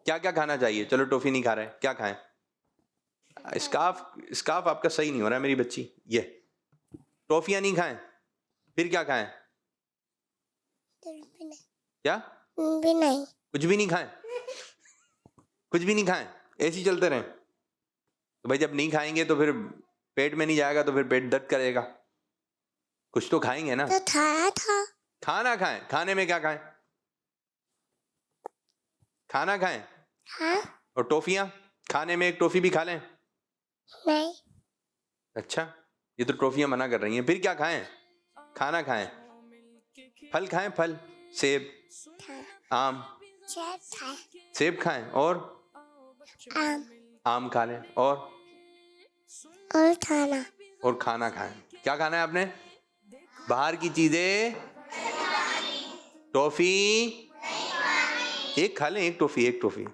क्या क्या खाना चाहिए? चलो टॉफी नहीं खा रहे, क्या खाएं? स्कार्फ आपका सही नहीं हो रहा है मेरी बच्ची। ये टॉफियां नहीं खाएं, फिर क्या खाएं? क्या? भी नहीं। कुछ भी नहीं खाएं? कुछ भी नहीं खाएं, ऐसे ही चलते रहें? तो भाई जब नहीं खाएंगे तो फिर पेट में नहीं जाएगा तो फिर पेट दर्द करेगा। कुछ तो खाएंगे ना। तो खाया था। खाना खाएं। खाने में क्या खाएं? खाना खाएं। हाँ। और टॉफियां खाने में एक टॉफी भी खा लें? नहीं। अच्छा, ये तो टॉफियां मना कर रही हैं। फिर क्या खाएं? खाना खाएं। फल खाएं, फल, सेब, आम। सेब खाएं और आम खा लें और खाना। और खाना खाएं। क्या खाना है आपने? बाहर की चीजें, टॉफी एक खा लें, एक टॉफी, एक टॉफी,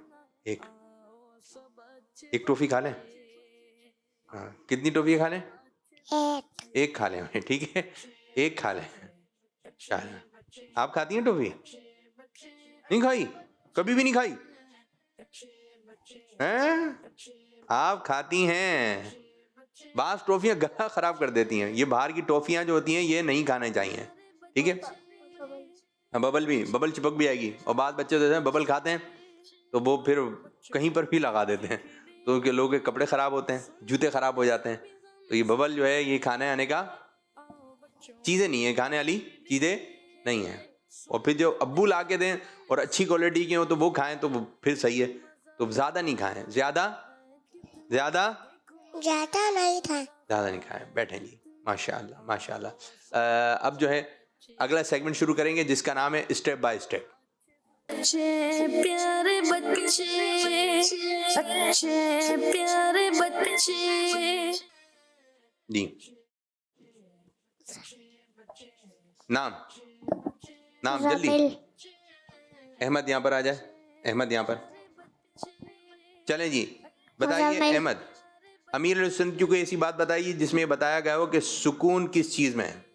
एक टॉफी खा लें। हाँ, कितनी टॉफी खा लें? एक खा लें, ठीक है, एक खा लें। आप खाती हैं टॉफी? नहीं खाई? कभी भी नहीं खाई हैं? आप खाती हैं। बास टॉफियां गला खराब कर देती हैं। ये बाहर की टॉफियां जो होती हैं ये नहीं खाने चाहिए, ठीक है। बबल भी, बबल चिपक भी आएगी। और बाद बच्चे होते हैं बबल खाते हैं तो वो फिर कहीं पर भी लगा देते हैं, तो उनके लोगों के कपड़े खराब होते हैं, जूते खराब हो जाते हैं। तो ये बबल जो है ये खाने आने का चीजें नहीं है, खाने वाली चीजें नहीं है। और फिर जो अब्बू ला के दें और अच्छी क्वालिटी के हो तो वो खाएं तो वो फिर सही है। तो ज्यादा नहीं खाएं, ज्यादा ज्यादा ज्यादा नहीं था। ज्यादा नहीं खाएं। बैठें जी। माशाल्लाह माशाल्लाह। अब जो है अगला सेगमेंट शुरू करेंगे जिसका नाम है स्टेप बाय स्टेप। अच्छे प्यारे बच्चे जी। नाम जल्दी। अहमद यहाँ पर आ जाए। अहमद यहाँ पर चलें जी। बताइए अहमद, अमीर सुन्नत को ऐसी बात बताइए जिसमें बताया गया हो कि सुकून किस चीज में है?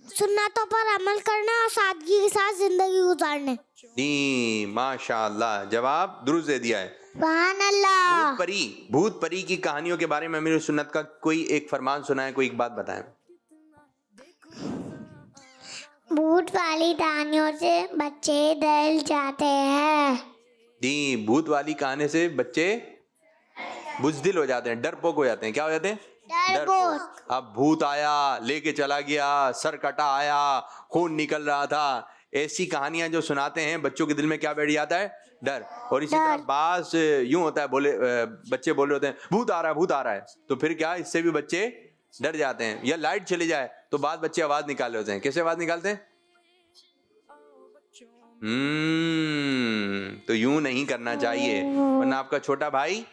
सुन्नतों पर अमल करना और सादगी के साथ जिंदगी गुजारने। जी माशाल्लाह, जवाब दुरुस्त दे दिया है। सुभान अल्लाह। भूत परी की कहानियों के बारे में अमीर सुन्नत का कोई एक फरमान सुनाए, कोई एक बात बताएं। भूत वाली कहानियों से बच्चे डर जाते हैं। जी, भूत वाली कहानी से बच्चे बुज़दिल हो जाते हैं, डरपोक हो जाते हैं। क्या हो जाते हैं? डरपोक। अब भूत आया, लेके चला गया, सर कटा आया, खून निकल रहा था, ऐसी कहानियां जो सुनाते हैं बच्चों के दिल में क्या बैठ जाता है? डर। और इसी तरह बास यूं होता है, बच्चे बोल रहे होते हैं भूत आ रहा है, भूत आ रहा है, तो फिर क्या इससे भी बच्चे डर जाते हैं। या लाइट चली जाए तो बाद बच्चे आवाज निकाल होते हैं। कैसे आवाज निकालते हैं? तो यूं नहीं करना चाहिए वरना आपका छोटा भाई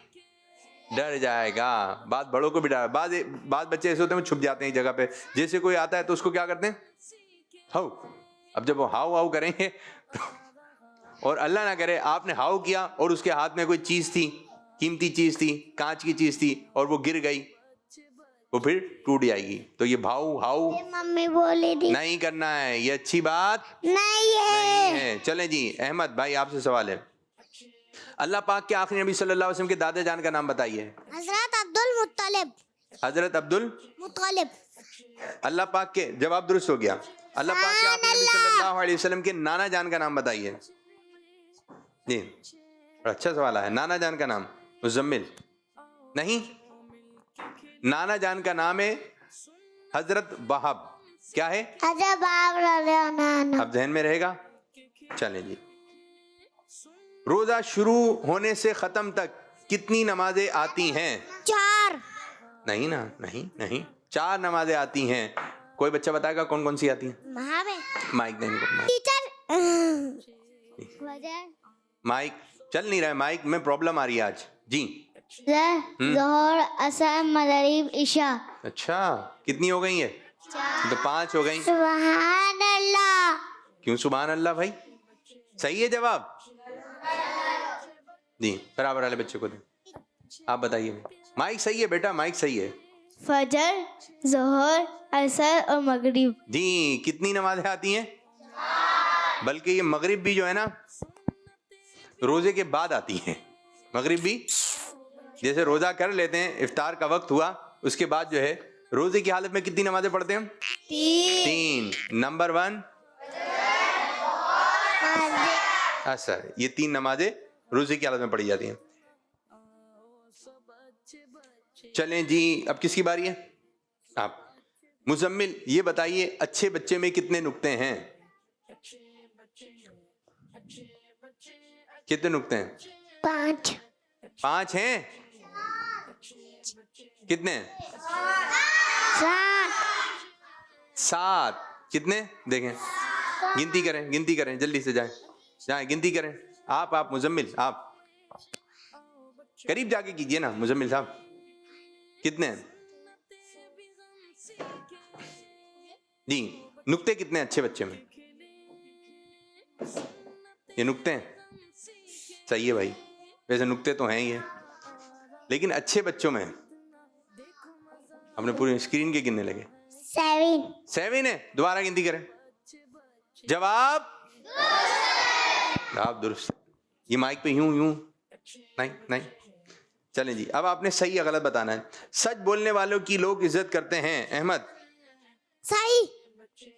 डर जाएगा। बात बड़ों को भी डर। बाद बच्चे ऐसे होते हैं छुप जाते हैं जगह पे। जैसे कोई आता है तो उसको क्या करते हैं? हाउ। अब जब वो हाउ हाउ करेंगे तो, और अल्लाह ना करे आपने हाउ किया और उसके हाथ में कोई चीज थी, कीमती चीज थी, कांच की चीज थी, और वो गिर गई, वो फिर टूट जाएगी। तो ये भाऊ हाउ मम्मी बोली थी नहीं करना है, ये अच्छी बात नहीं है। चलें जी। अहमद भाई आपसे सवाल है, अल्लाह पाक के आखिरी नबी सल्लल्लाहु अलैहि वसल्लम के दादा जान का नाम बताइए। हजरत अब्दुल मुत्तलिब। हजरत अब्दुल मुत्तलिब। अल्लाह पाक के, जवाब दुरुस्त हो गया। अल्लाह पाक के आखिरी नबी सल्लल्लाहु अलैहि वसल्लम के नाना जान का नाम बताइए। जी, अच्छा सवाल है। नाना जान का नाम? मुज़म्मिल नहीं, नाना जान का नाम है हजरत वहाब। क्या है? अब जहन में रहेगा। चलें जी। रोजा शुरू होने से खत्म तक कितनी नमाजें आती हैं? 4। नहीं ना, नहीं 4 नमाजें आती हैं। कोई बच्चा बताएगा कौन कौन सी आती हैं? माइक नहीं इनको, माइक चल नहीं रहा है, माइक में प्रॉब्लम आ रही है आज जी। ज़ोहर, असर, मगरिब, इशा। अच्छा, कितनी हो गई है? तो 5 हो गई। सुभान अल्लाह। क्यों सुभान अल्लाह भाई? सही है जवाब जी। बराबर वाले बच्चे को दे। आप बताइए। माइक सही है बेटा, माइक सही है। फजर, ज़ोहर, असर और मगरिब। जी, कितनी नमाजें आती हैं? बल्कि ये मगरिब भी जो है ना रोजे के बाद आती है। मगरिब भी जैसे रोजा कर लेते हैं, इफ्तार का वक्त हुआ, उसके बाद जो है रोजे की हालत में कितनी नमाजें पढ़ते हैं हम? तीन। नंबर 1 असर। ये 3 नमाजें रोजे की हालत में पढ़ी जाती हैं। चलें जी, अब किसकी बारी है? आप। मुजम्मिल, ये बताइए अच्छे बच्चे में कितने नुक्ते हैं? कितने नुक्ते हैं? 5। 5 हैं? कितने? 7। कितने? देखें, गिनती करें जल्दी से, जाएं गिनती करें। आप मुजम्मिल, आप करीब जाके कीजिए ना मुजम्मिल साहब। कितने हैं जी? नुक्ते कितने हैं अच्छे बच्चे में? ये नुक्ते हैं? सही है भाई, वैसे नुक्ते तो हैं ही है, लेकिन अच्छे बच्चों में अपने पूरी स्क्रीन के गिनने लगे। 7 है। दोबारा गिनती करें। जवाब दुरुस्त। ये माइक पे यूं नहीं। चलें जी, अब आपने सही या गलत बताना है। सच बोलने वालों की लोग इज्जत करते हैं। अहमद, सही।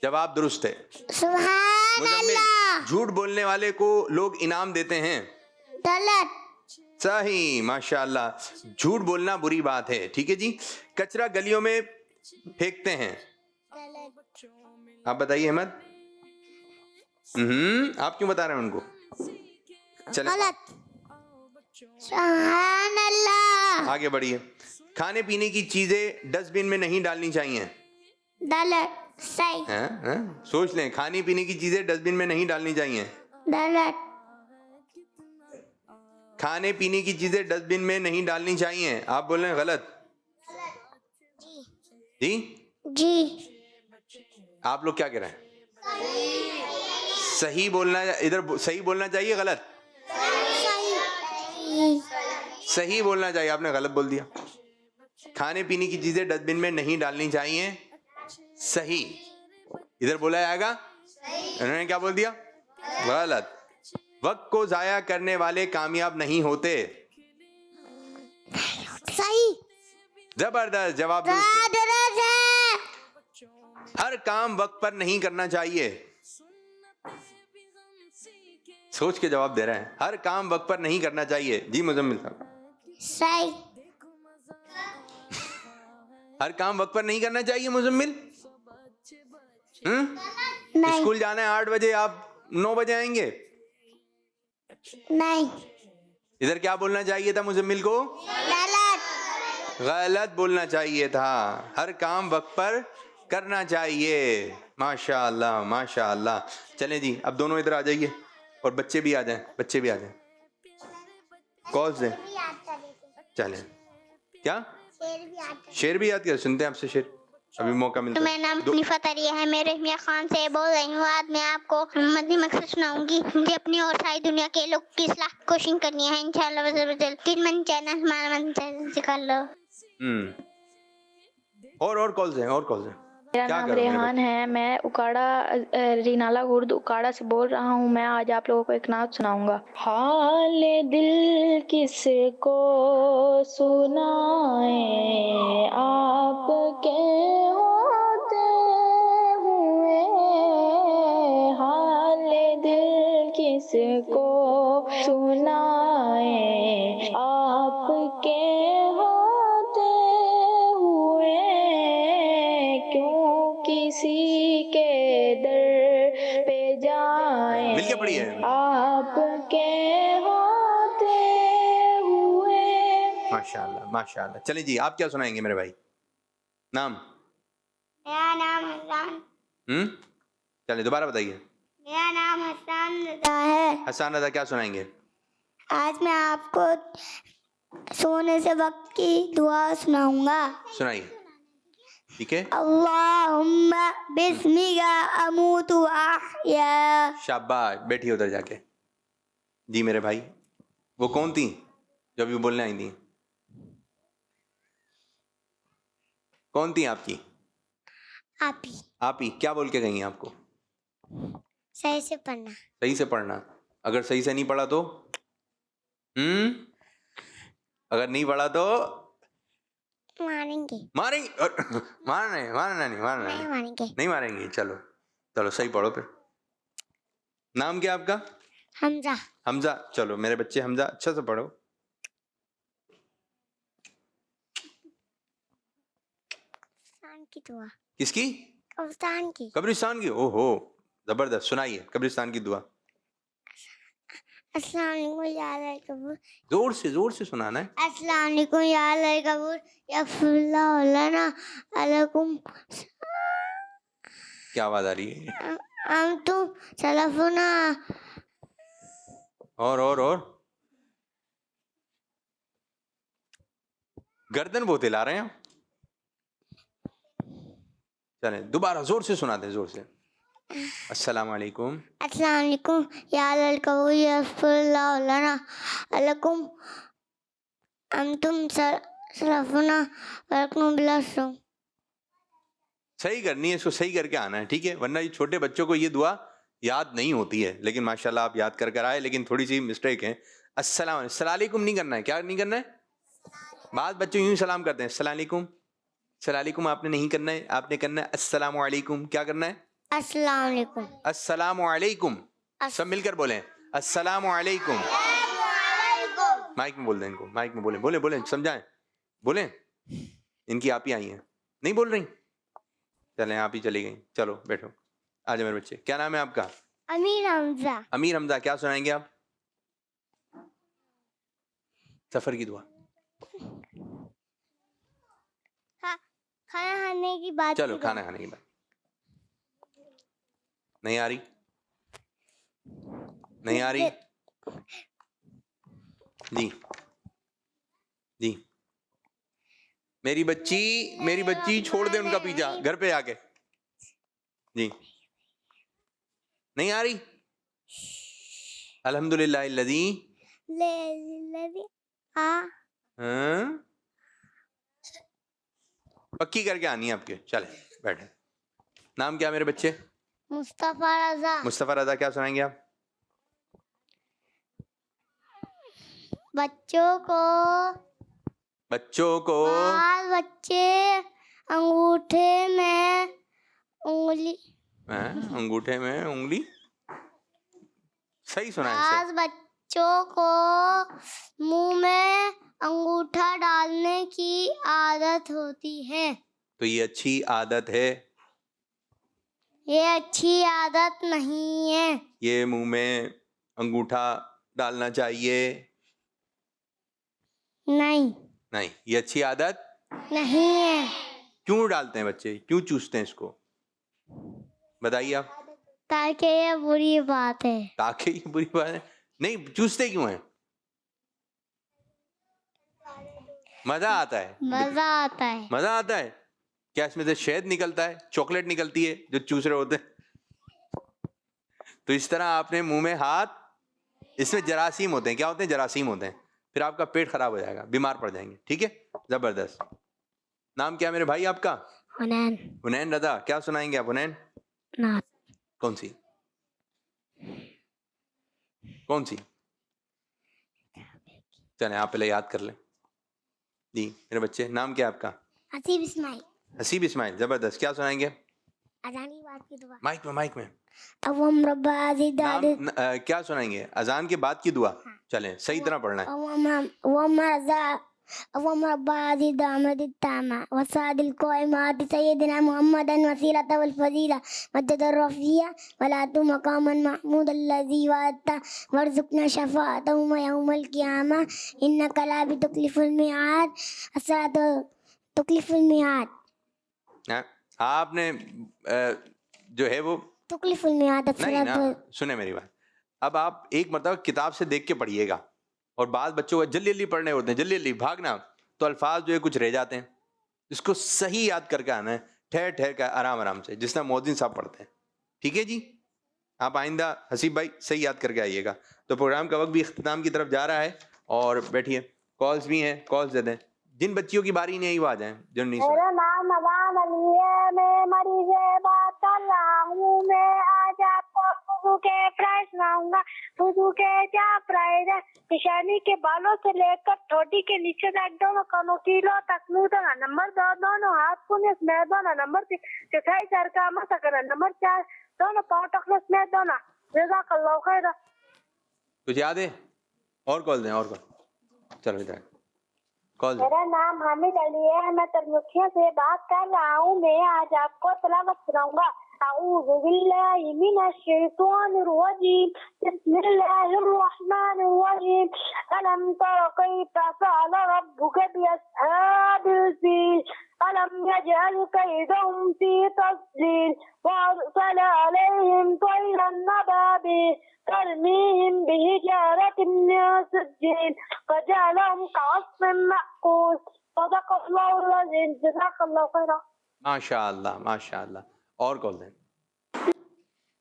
जवाब दुरुस्त है। सुभान मुजम्मिल, अल्लाह। झूठ बोलने वाले को लोग इनाम देते हैं। गलत। सही, माशाअल्लाह। झूठ बोलना बुरी बात है। ठीक है जी। कचरा गलियों में फेंकते हैं। आप बताइए अहमद। आप क्यों बता रहे हैं उनको? चलें, गलत। सुभान अल्लाह। आगे बढ़िए। खाने पीने की चीजें डस्टबिन में नहीं डालनी चाहिए। गलत। सही। सोच लें, खाने पीने की चीजें डस्टबिन में नहीं डालनी चाहिए। गलत। खाने पीने की चीजें डस्टबिन में नहीं डालनी चाहिए। आप बोल रहे हैं गलत। जी जी। आप लोग क्या कह रहे हैं? सही बोलना, इधर सही बोलना चाहिए, गलत? सही बोलना चाहिए। आपने गलत बोल दिया। खाने पीने की चीजें डस्टबिन में नहीं डालनी चाहिए, सही। इधर बोला जाएगा, इन्होंने क्या बोल दिया? गलत। वक्त को जाया करने वाले कामयाब नहीं होते। सही। जबरदस्त जवाब। हर काम वक्त पर नहीं करना चाहिए। सोच के जवाब दे रहे हैं। हर काम वक्त पर नहीं करना चाहिए। जी मुजम्मिल साहब। सही। हर काम वक्त पर नहीं करना चाहिए मुजम्मिल। स्कूल जाना है 8 बजे, आप 9 बजे आएंगे? नहीं। इधर क्या बोलना चाहिए था मुजम्मिल को? गलत बोलना चाहिए था। हर काम वक्त पर करना चाहिए। माशाअल्लाह माशाअल्लाह। चलें जी, अब दोनों इधर आ जाइए और बच्चे भी आ जाएं। कॉल से चलें। क्या शेर भी याद कर? सुनते हैं आपसे शेर, अभी मौका मिलता है। मेरा नाम निफत अरिया है, मैं रहीमिया खान से बोल रही हूँ। आज मैं आपको मदनी मकसद सुनाऊंगी। मुझे अपनी और सारी दुनिया के लोग की इस्लाह की कोशिश करनी है इंशाअल्लाह। मन चैनल हमारा मन चैनल से कर लो। और कॉल से मेरा नाम रेहान है, मैं उकाड़ा रीनाला गुर्द उकाड़ा से बोल रहा हूँ। मैं आज आप लोगों को एक नात सुनाऊंगा। हाल दिल किसको सुनाए, आपके होते हुए। हाल दिल किसको सुनाए, आपके होते हुए। क्यों किसी के दर पे जाए, मिलके पढ़िए। आपके होते हुए। माशाअल्लाह माशाअल्लाह। चलिए जी, आप क्या सुनाएंगे मेरे भाई? नाम? मेरा नाम हसन। चलिए दोबारा बताइए। मेरा नाम हसन रजा है। हसन रजा, क्या सुनाएंगे? आज मैं आपको सोने से वक्त की दुआ सुनाऊंगा। सुनाइए। ठीक है। अल्लाहुम्मा बिस्मिका अमूतु व अहया। शाबाश, बैठिए उधर जाके। जी मेरे भाई, वो कौन थी जो अभी बोलने आई थी? कौन थी आपकी? आप ही क्या बोल के गई हैं आपको? सही से पढ़ना। सही से पढ़ना। अगर सही से नहीं पढ़ा तो? अगर नहीं पढ़ा तो मारेंगे मारेंगे? मारना है, मारना नहीं, मारना नहीं नहीं, मारेंगे। नहीं मारेंगे। चलो चलो सही पढ़ो फिर। नाम क्या आपका? हमजा। हमजा। चलो मेरे बच्चे हमजा अच्छा से पढ़ो। कब्रिस्तान की दुआ। किसकी? कब्रिस्तान की। कब्रिस्तान की। ओहो जबरदस्त, सुनाइए कब्रिस्तान की दुआ। अस्सलाम वालेकुम या अहल कबूर। जोर से सुनाना है। अस्सलाम वालेकुम या अहल कबूर यगफिरुल्लाहु लना अलैकुम क्या आवाज आ रही है? अंतुम सलफुना। और गर्दन बहुत हिला रहे हैं। चलें दोबारा जोर से सुनाते हैं, जोर से। अस्सलाम वालेकुम। अस्सलाम वालेकुम या अहल कबूर यगफिरुल्लाहु लना अलैकुम अंतुम सलफुना वलकुम बिलसम। सही करनी है, इसको सही करके आना है, ठीक है? वरना ये छोटे बच्चों को ये दुआ याद नहीं होती है, लेकिन माशाल्लाह आप याद कर आए, लेकिन थोड़ी सी मिस्टेक है। अस्सलाम सलालेकुम नहीं करना है। क्या नहीं करना है? बाद बच्चे यूं सलाम करते हैं सलालेकुम, सलालेकुम आपने नहीं करना है, आपने करना है अस्सलाम वालेकुम। क्या करना है? अस्सलाम वालेकुम। अस्सलाम वालेकुम। सब मिलकर बोलें अस्सलाम वालेकुम। माइक में बोल दें इनको, माइक में बोले समझाएं, बोलें। इनकी आप ही आई हैं, नहीं बोल रही? चलें आप ही चली गई। चलो बैठो, आ जाओ मेरे बच्चे। क्या नाम है आपका? अमीर हमजा। अमीर हमजा। क्या सुनाएंगे आप? सफर की दुआ। खाना खाने की बात। चलो खाना खाने की बात। नहीं आ रही? नहीं आ रही? जी मेरी बच्ची छोड़ दे उनका पीछा, घर पे आके। जी नहीं आ रही? अल्हम्दुलिल्लाह लदी पक्की करके आनी है आपके। चले बैठे। नाम क्या मेरे बच्चे? मुस्तफा रजा। मुस्तफा रजा। क्या सुनाएंगे आप? बच्चों को बाल बच्चे अंगूठे में उंगली। अंगूठे में उंगली। सही सुना है। आज बच्चों को मुंह में अंगूठा डालने की आदत होती है। तो ये अच्छी आदत है? ये अच्छी आदत नहीं है। ये मुंह में अंगूठा डालना चाहिए? नहीं ये अच्छी आदत नहीं है। क्यों डालते हैं बच्चे, क्यों चूसते हैं इसको? बताइए आप। ताकि ये बुरी बात है। ताकि ये बुरी बात है? नहीं चूसते क्यों हैं? मजा आता है। मजा आता है। क्या इसमें से शहद निकलता है, चॉकलेट निकलती है जो चूस रहे होते हैं? तो इस तरह आपने मुंह में हाथ, इसमें जरासीम होते हैं। क्या होते हैं? जरासीम होते हैं। फिर आपका पेट खराब हो जाएगा, बीमार पड़ जाएंगे। ठीक है, जबरदस्त। नाम क्या मेरे भाई आपका? हुनैन रजा। क्या सुनाएंगे आप हुनैन? नात। कौन सी? चलें आप पहले याद कर लें। जी मेरे बच्चे, नाम क्या है आपका? हसीब इस्माइल। जबरदस्त। क्या सुनाएंगे? अजान की बात की दुआ। माइक में। नाम क्या सुनाएंगे? अजान के बाद की दुआ। चलें सही तरह पढ़ना है। आपने जो है वो नहीं ना, सुने मेरी बात। अब आप एक मतलब किताब से देख के पढ़िएगा, और बाद बच्चों को जल्दी जल्दी पढ़ने होते हैं, जल्दी जल्दी भागना, तो अल्फाज जो है कुछ रह जाते हैं। इसको सही याद करके आना है, ठहर ठहर कर आराम आराम से, जिस तरह मोहद्दिन साहब पढ़ते हैं। ठीक है जी, आप आइंदा हसीब भाई सही याद करके आइएगा। तो प्रोग्राम का वक्त भी इख्तिताम की तरफ जा रहा है, और बैठिए, कॉल्स भी हैं, कॉल्स दे दें। जिन बच्चियों की बारी नहीं आई वो आ जाएं, जो नहीं सुना। मेरा नाम अजान अली है, मैं मरीज से बात कर रहा हूँ। मैं आज आपको वुज़ू के फर्ज सुनाऊंगा। वुजू के क्या प्राइस है? पेशानी के बालों से लेकर ठोडी के नीचे तक दोनों कानों कीलो तक मुंह धोना। नंबर 2 दोनों हाथ पुण्य स्मेह धोना। नंबर 3 चौथाई सर का मत करना। नंबर 4 दोनों पाँव टखने स्मेह धोना। जज़ाकल्लाहु खैर। कुछ याद है? और कॉल दें, और कॉल। चलो इधर कॉल दें। मेरा नाम हामिद अली है, मैं तरमुखिया से बात कर रहा हूँ। मैं आज आपको तिलावत सुनाऊंगा। अऊज़ु बिल्लाहि मिनश शैतानिर रजीम। बिस्मिल्लाहिर रहमानिर रहीम। अलम तरा कैफ़ फ़अल रब्बुका बिअस्हाबिल फ़ील। अलम यजअल कैदहुम फ़ी तज़लील वअरसल अलैहिम तयरन अबाबील तरमीहिम बिहिजारतिन मिन सिज्जील फजअलहुम कअस्फिन मअकूल। सदक़ल्लाहुल अज़ीम। जज़ाकल्लाहु खैरा। माशाअल्लाह माशाअल्लाह। और कॉल दें।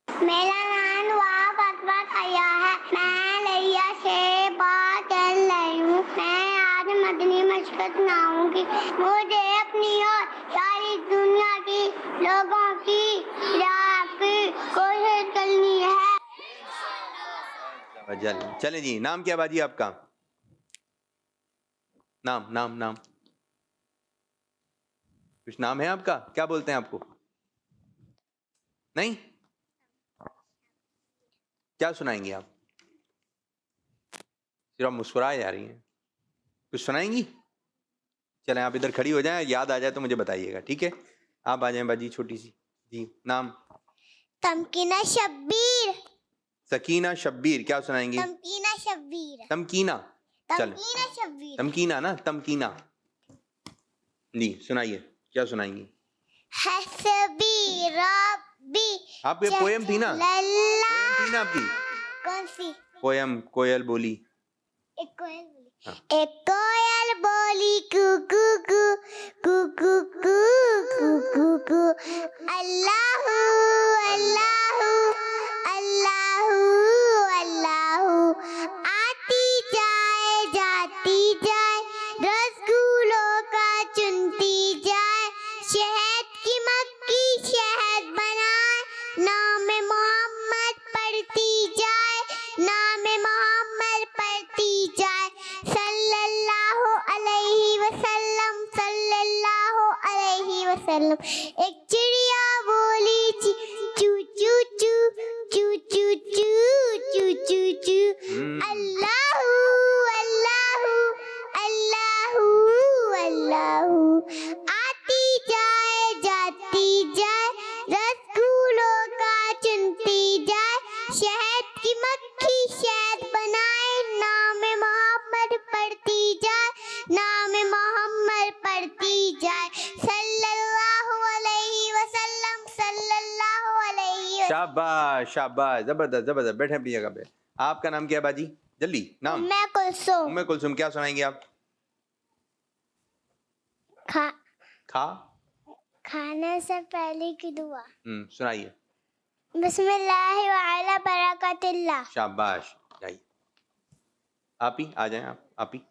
मेरा नाम वाब अकबर अया है, मैं लिया से बात कर रही हूँ। मैं आज मदनी मशक़त सुनाऊंगी। मुझे अपनी और सारी दुनिया की लोगों की राह की कोशिश करनी है। चले जी, नाम क्या बाजी आपका? नाम नाम नाम कुछ नाम है आपका? क्या बोलते हैं आपको? नहीं? क्या सुनाएंगी आप? सिर्फ आप मुस्कुराए जा रही हैं। कुछ सुनाएंगी? चलें आप इधर खड़ी हो जाएं, याद आ जाए तो मुझे बताइएगा, ठीक है? आप आ जाएं बाजी, छोटी सी। जी, नाम? तमकीना शब्बीर। सकीना शब्बीर। क्या सुनाएंगी? तमकीना शब्बीर। तमकीना। चल, तमकीना शब्बीर। तमकीना ना, तमकीना। जी सुनाइए, क्या सुनाएंगी? हसबी रब्बी। आपकी पोयम थी ना? पोयम थी ना आपकी? कौन सी? पोयम, कोयल बोली। एक कोयल बोली। एक कोयल बोली कू कू कू कू कू कू कू कू कू। अल्लाहू अल्लाहू अल्लाहू अल्लाहू। आती जाए जाती जाए रसगुल्लों का चुनती जाए। शहद की मक्खी शहद बनाए नाम मोहम्मद पढ़ती जाए। नाम मोहम्मद पढ़ती जाए। सल्लल्लाहु अलैहि वसल्लम सल्लल्लाहु अलैहि वसल्लम। एक चिड़िया बोली चू चू चू चू चू चू चू चू चू। अल्लाहू अल्लाहू अल्लाहू अल्लाहू। आती जाए जाती जाए रसगुल्लों का चुनती जाए। शहद की मक्खी शहद बनाए नाम मोहम्मद पढ़ती जाए। नाम मोहम्मद पढ़ती जाए। सल्लल्लाहु अलैहि वसल्लम सल्लल्लाहु अलैहि वसल्लम। शाबाश शाबाश, जबरदस्त जबरदस्त। बैठे अपनी जगह पे। आपका नाम क्या है बाजी? जल्दी नाम। मैं कुलसुम। उम्मे कुलसुम। क्या सुनाएंगे आप? खा खाने से पहले की दुआ। सुनाइए। बिस्मिल्लाहि व अला बरकतिल्लाह। शाबाश। जाइए आप ही आ जाएं। आप ही।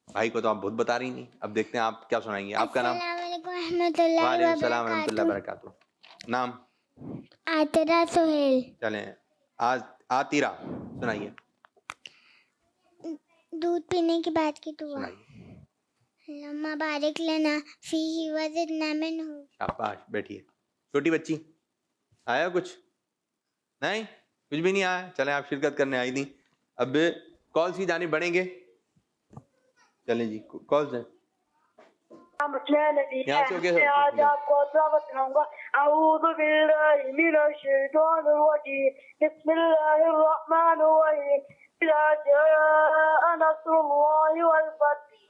भाई को तो आप बहुत बता रही नहीं। अब देखते हैं आप क्या सुनाएंगे। आपका नाम? अस्सलामुअलैकुम रहमतुल्लाहि व वालेकुम सलाम रहमतुल्लाहि बरकातुहू। बरकातुहू। नाम? आतिरा सुहेल। चलें, आज आतिरा सुनाइए। दूध पीने के बाद की दुआ। सुनाइए। लम्मा बारिक लेना फीही वज़िदना मिन्हु। शाबाश। बैठिए। छोटी बच्ची, आया कुछ? नहीं, कुछ भी नहीं आया। चलें, आप शिरकत करने आई थी। अब कॉल की जानिब बढ़ेंगे। चलें जी, कॉल से यहाँ से हो गया। मैं आज आपको तिलावत सुनाऊंगा। अऊज़ु बिल्लाहि मिनश शैतानिर रजीम। बिस्मिल्लाहिर रहमानिर रहीम। इज़ा जाअ नस्रुल्लाहि वल फतह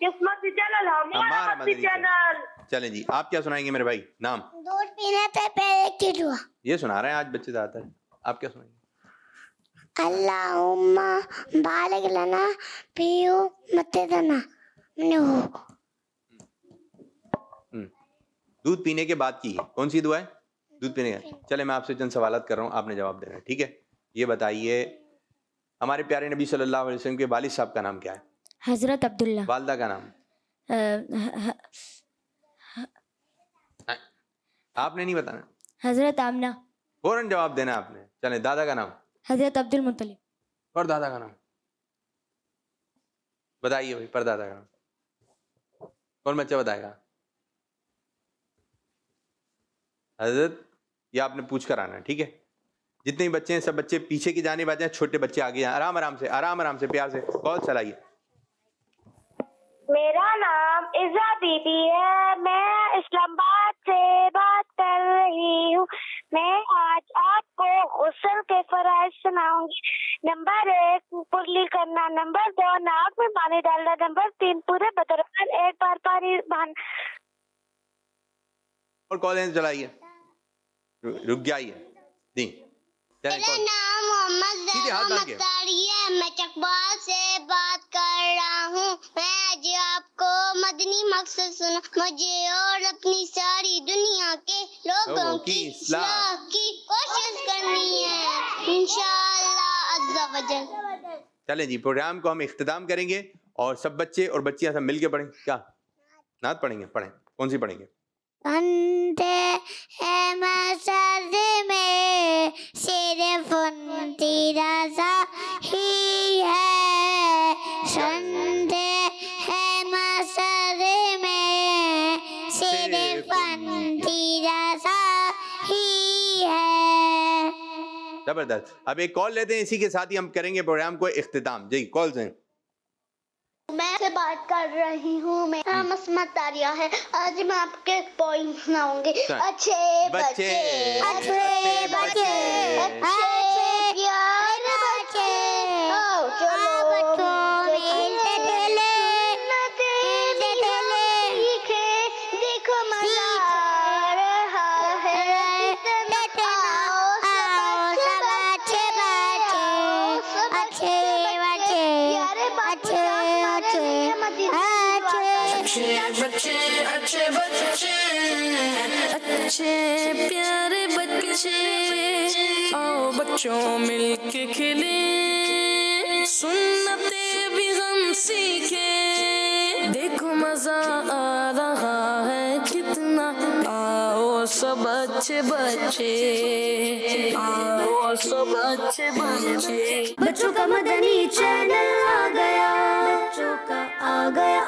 किस्मत जलाल हमारा मत जलाल। चलें जी, आप क्या सुनाएंगे मेरे भाई? नाम? दूध पीने से पहले की दुआ। ये सुना रहे हैं आज बच्चे ज्यादातर। आप क्या सुनाएंगे? अल्लाहुम्मा बालिग लना पियो मते दना मिन्हु। दूध पीने के बाद की कौन सी दुआ है? दूध पीने के। चले, मैं आपसे चंद सवालात कर रहा हूँ, आपने जवाब देना है, ठीक है? ये बताइए, हमारे प्यारे नबी सल्लल्लाहु अलैहि वसल्लम के वालिद साहब का नाम क्या है? हज़रत अब्दुल्ला। वालदा का नाम? आपने नहीं बताना, हज़रत आमना। फौरन जवाब देना आपने। चले, दादा का नाम? हज़रत अब्दुल मुत्तलिब। और दादा का नाम बताइए भाई, परदादा का नाम कौन बच्चा बताएगा? हजरत, ये आपने पूछ कर आना, ठीक है? जितने भी बच्चे हैं सब बच्चे पीछे की जाने आ जाए, छोटे बच्चे आगे आए, आराम आराम से प्यार से कॉल चलाइए। मेरा नाम इज़ा बीबी है, मैं इस्लामाबाद से बात कर रही हूँ। मैं आज आपको गुस्ल के फराइज सुनाऊंगी। नंबर 1 कुल्ली करना, नंबर 2 नाक में पानी डालना, नंबर 3 पूरे बदन पर एक बार पानी बहाना। और कॉल चलाइए, रुक जाइए जी। मेरा नाम मोहम्मद ज़हरा मख्तारी है, मैं चकवाल से बात कर रहा हूँ। मैं आज आपको मदनी मकसद सुना, मुझे और अपनी सारी दुनिया के लोगों की इस्लाह की कोशिश करनी है इंशाअल्लाह अज़्ज़ा वजल। चलें जी, प्रोग्राम को हम इख्तिताम करेंगे और सब बच्चे और बच्चियां सब मिलके पढ़ें। क्या नात पढ़ेंगे? पढ़ें। कौन सी पढ़ेंगे? अंधे है मसर में सिर्फ तेरा सा ही है, संधे है मसर में सिर्फ तेरा सा ही है। जबरदस्त। अब एक कॉल लेते हैं, इसी के साथ ही हम करेंगे प्रोग्राम को इख्तिताम। जी, कॉल से मैं से बात कर रही हूँ। मेरा नाम अस्मा तारिया है। आज मैं आपके पॉइंट सुनाऊंगी। अच्छे बच्चे, अच्छे बच्चे, अच्छे प्यार बच्चे, आओ चलो मिलते ढेले, सीखे, देखो मजा आ रहा है। आओ सब अच्छे बच्चे, अच्छे बच्चे, प्यारे बच्चे, अच्छे बच्चे, अच्छे प्यारे बच्चे, आओ बच्चों मिलके खेले, सुन्नते भी हम सीखे, देखो मजा आ रहा है कितना, आओ सब अच्छे बच्चे, आओ सब अच्छे बच्चे। बच्चों का मदनी चैनल आ गया, बच्चों का आ गया